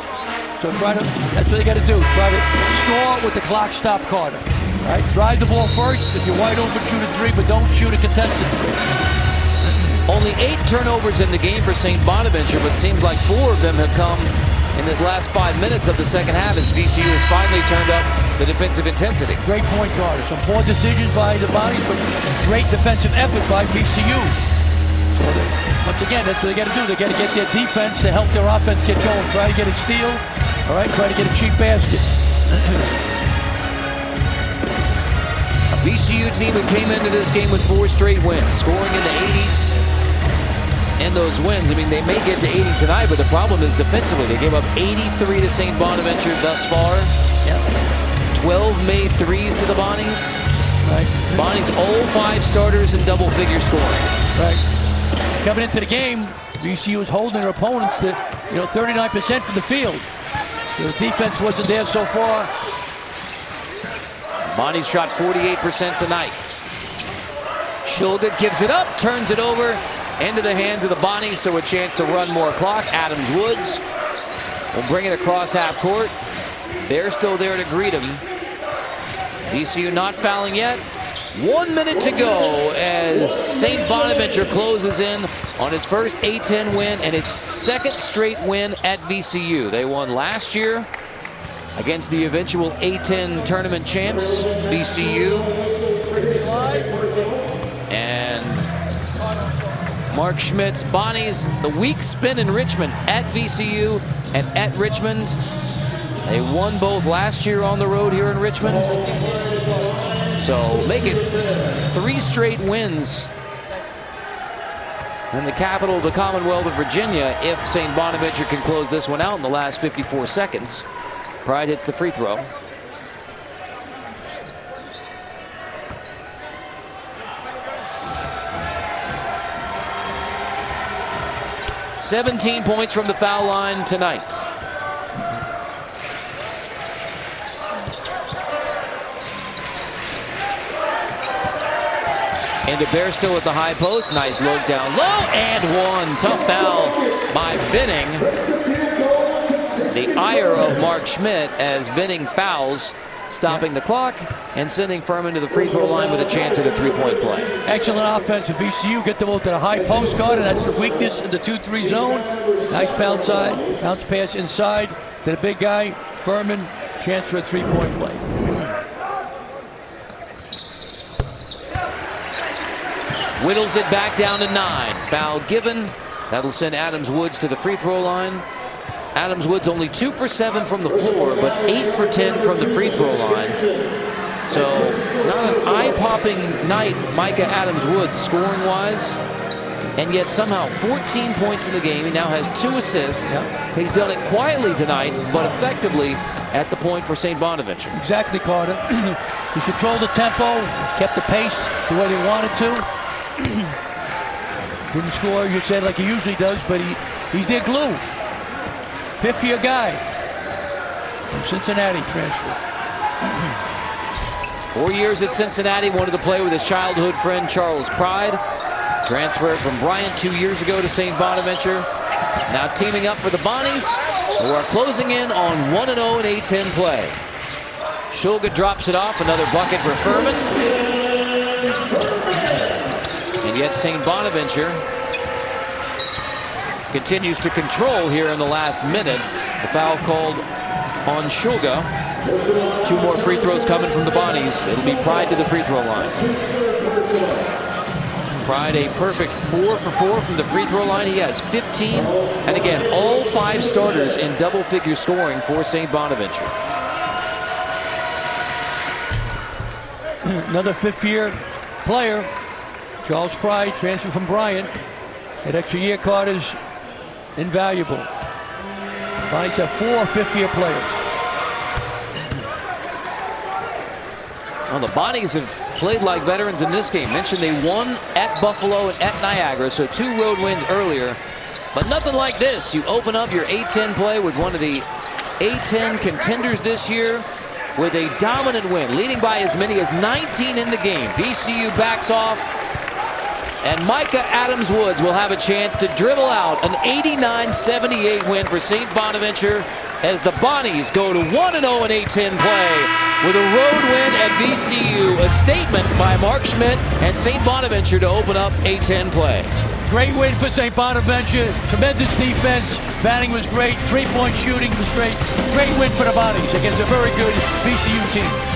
So that's what they got to do. Try to score with the clock stop, Carter. All right, drive the ball first. If you're wide open, shoot a three, but don't shoot a contested three. Only 8 turnovers in the game for St. Bonaventure, but seems like 4 of them have come in this last 5 minutes of the second half as VCU has finally turned up the defensive intensity. Great point, Carter. Some poor decisions by the Bonnies, but great defensive effort by VCU. So once again, that's what they got to do. They got to get their defense to help their offense get going. Try to get a steal. All right, try to get a cheap basket. A VCU team who came into this game with 4 straight wins, scoring in the 80s. And those wins, I mean, they may get to 80 tonight, but the problem is defensively. They gave up 83 to St. Bonaventure thus far. Yep. 12 made threes to the Bonnies. Right. Bonnies all 5 starters in double-figure scoring. Right. Coming into the game, VCU was holding their opponents to 39% from the field. The defense wasn't there so far. Bonnies shot 48% tonight. Shulga gives it up, turns it over. Into the hands of the Bonnies, so a chance to run more clock. Adams Woods will bring it across half court. They're still there to greet him. VCU not fouling yet. 1 minute to go as St. Bonaventure closes in on its first A-10 win and its 2nd straight win at VCU. They won last year against the eventual A-10 tournament champs, VCU. And Mark Schmidt's Bonnies, the weak spin in Richmond at VCU and at Richmond. They won both last year on the road here in Richmond. So make it 3 straight wins in the capital of the Commonwealth of Virginia if St. Bonaventure can close this one out in the last 54 seconds. Pride hits the free throw. "17 points from the foul line tonight." And DeBear still at the high post. Nice look down low and one. Tough foul by Benning. The ire of Mark Schmidt as Benning fouls, stopping the clock and sending Furman to the free throw line with a chance at a 3-point play. Excellent offense of VCU. Get the ball to the high post, guard, and that's the weakness in the 2-3 zone. Nice bounce pass inside to the big guy. Furman, chance for a 3-point play. Whittles it back down to 9. Foul given. That'll send Adams Woods to the free throw line. Adams Woods only 2 for 7 from the floor, but 8 for 10 from the free throw line. So not an eye-popping night, Micah Adams Woods scoring-wise. And yet somehow 14 points in the game. He now has 2 assists. Yep. He's done it quietly tonight, but effectively at the point for St. Bonaventure. Exactly, Carter. He controlled the tempo, kept the pace the way they wanted to. Didn't score, you said, like he usually does, but he's their glue. 5th-year guy from Cincinnati transfer. 4 years at Cincinnati, wanted to play with his childhood friend Charles Pride. Transferred from Bryant 2 years ago to St. Bonaventure. Now teaming up for the Bonnies, who are closing in on 1-0 in A-10 play. Shulga drops it off, another bucket for Furman. And yet St. Bonaventure continues to control here in the last minute. The foul called on Shulga. 2 more free throws coming from the Bonnies. It'll be Pride to the free throw line. Pride a perfect 4 for 4 from the free throw line. He has 15. And again, all 5 starters in double-figure scoring for St. Bonaventure. Another fifth-year player, Charles Pride, transferred from Bryant. That extra year card is invaluable. Bonnies have 4 fifth-year players. Well, the Bonnies have played like veterans in this game. Mentioned they won at Buffalo and at Niagara, so 2 road wins earlier. But nothing like this. You open up your A-10 play with one of the A-10 contenders this year with a dominant win, leading by as many as 19 in the game. VCU backs off, and Micah Adams-Woods will have a chance to dribble out an 89-78 win for St. Bonaventure as the Bonnies go to 1-0 in A-10 play with a road win at VCU, a statement by Mark Schmidt and St. Bonaventure to open up A-10 play. Great win for St. Bonaventure. Tremendous defense. Batting was great. Three-point shooting was great. Great win for the Bonnies against a very good VCU team.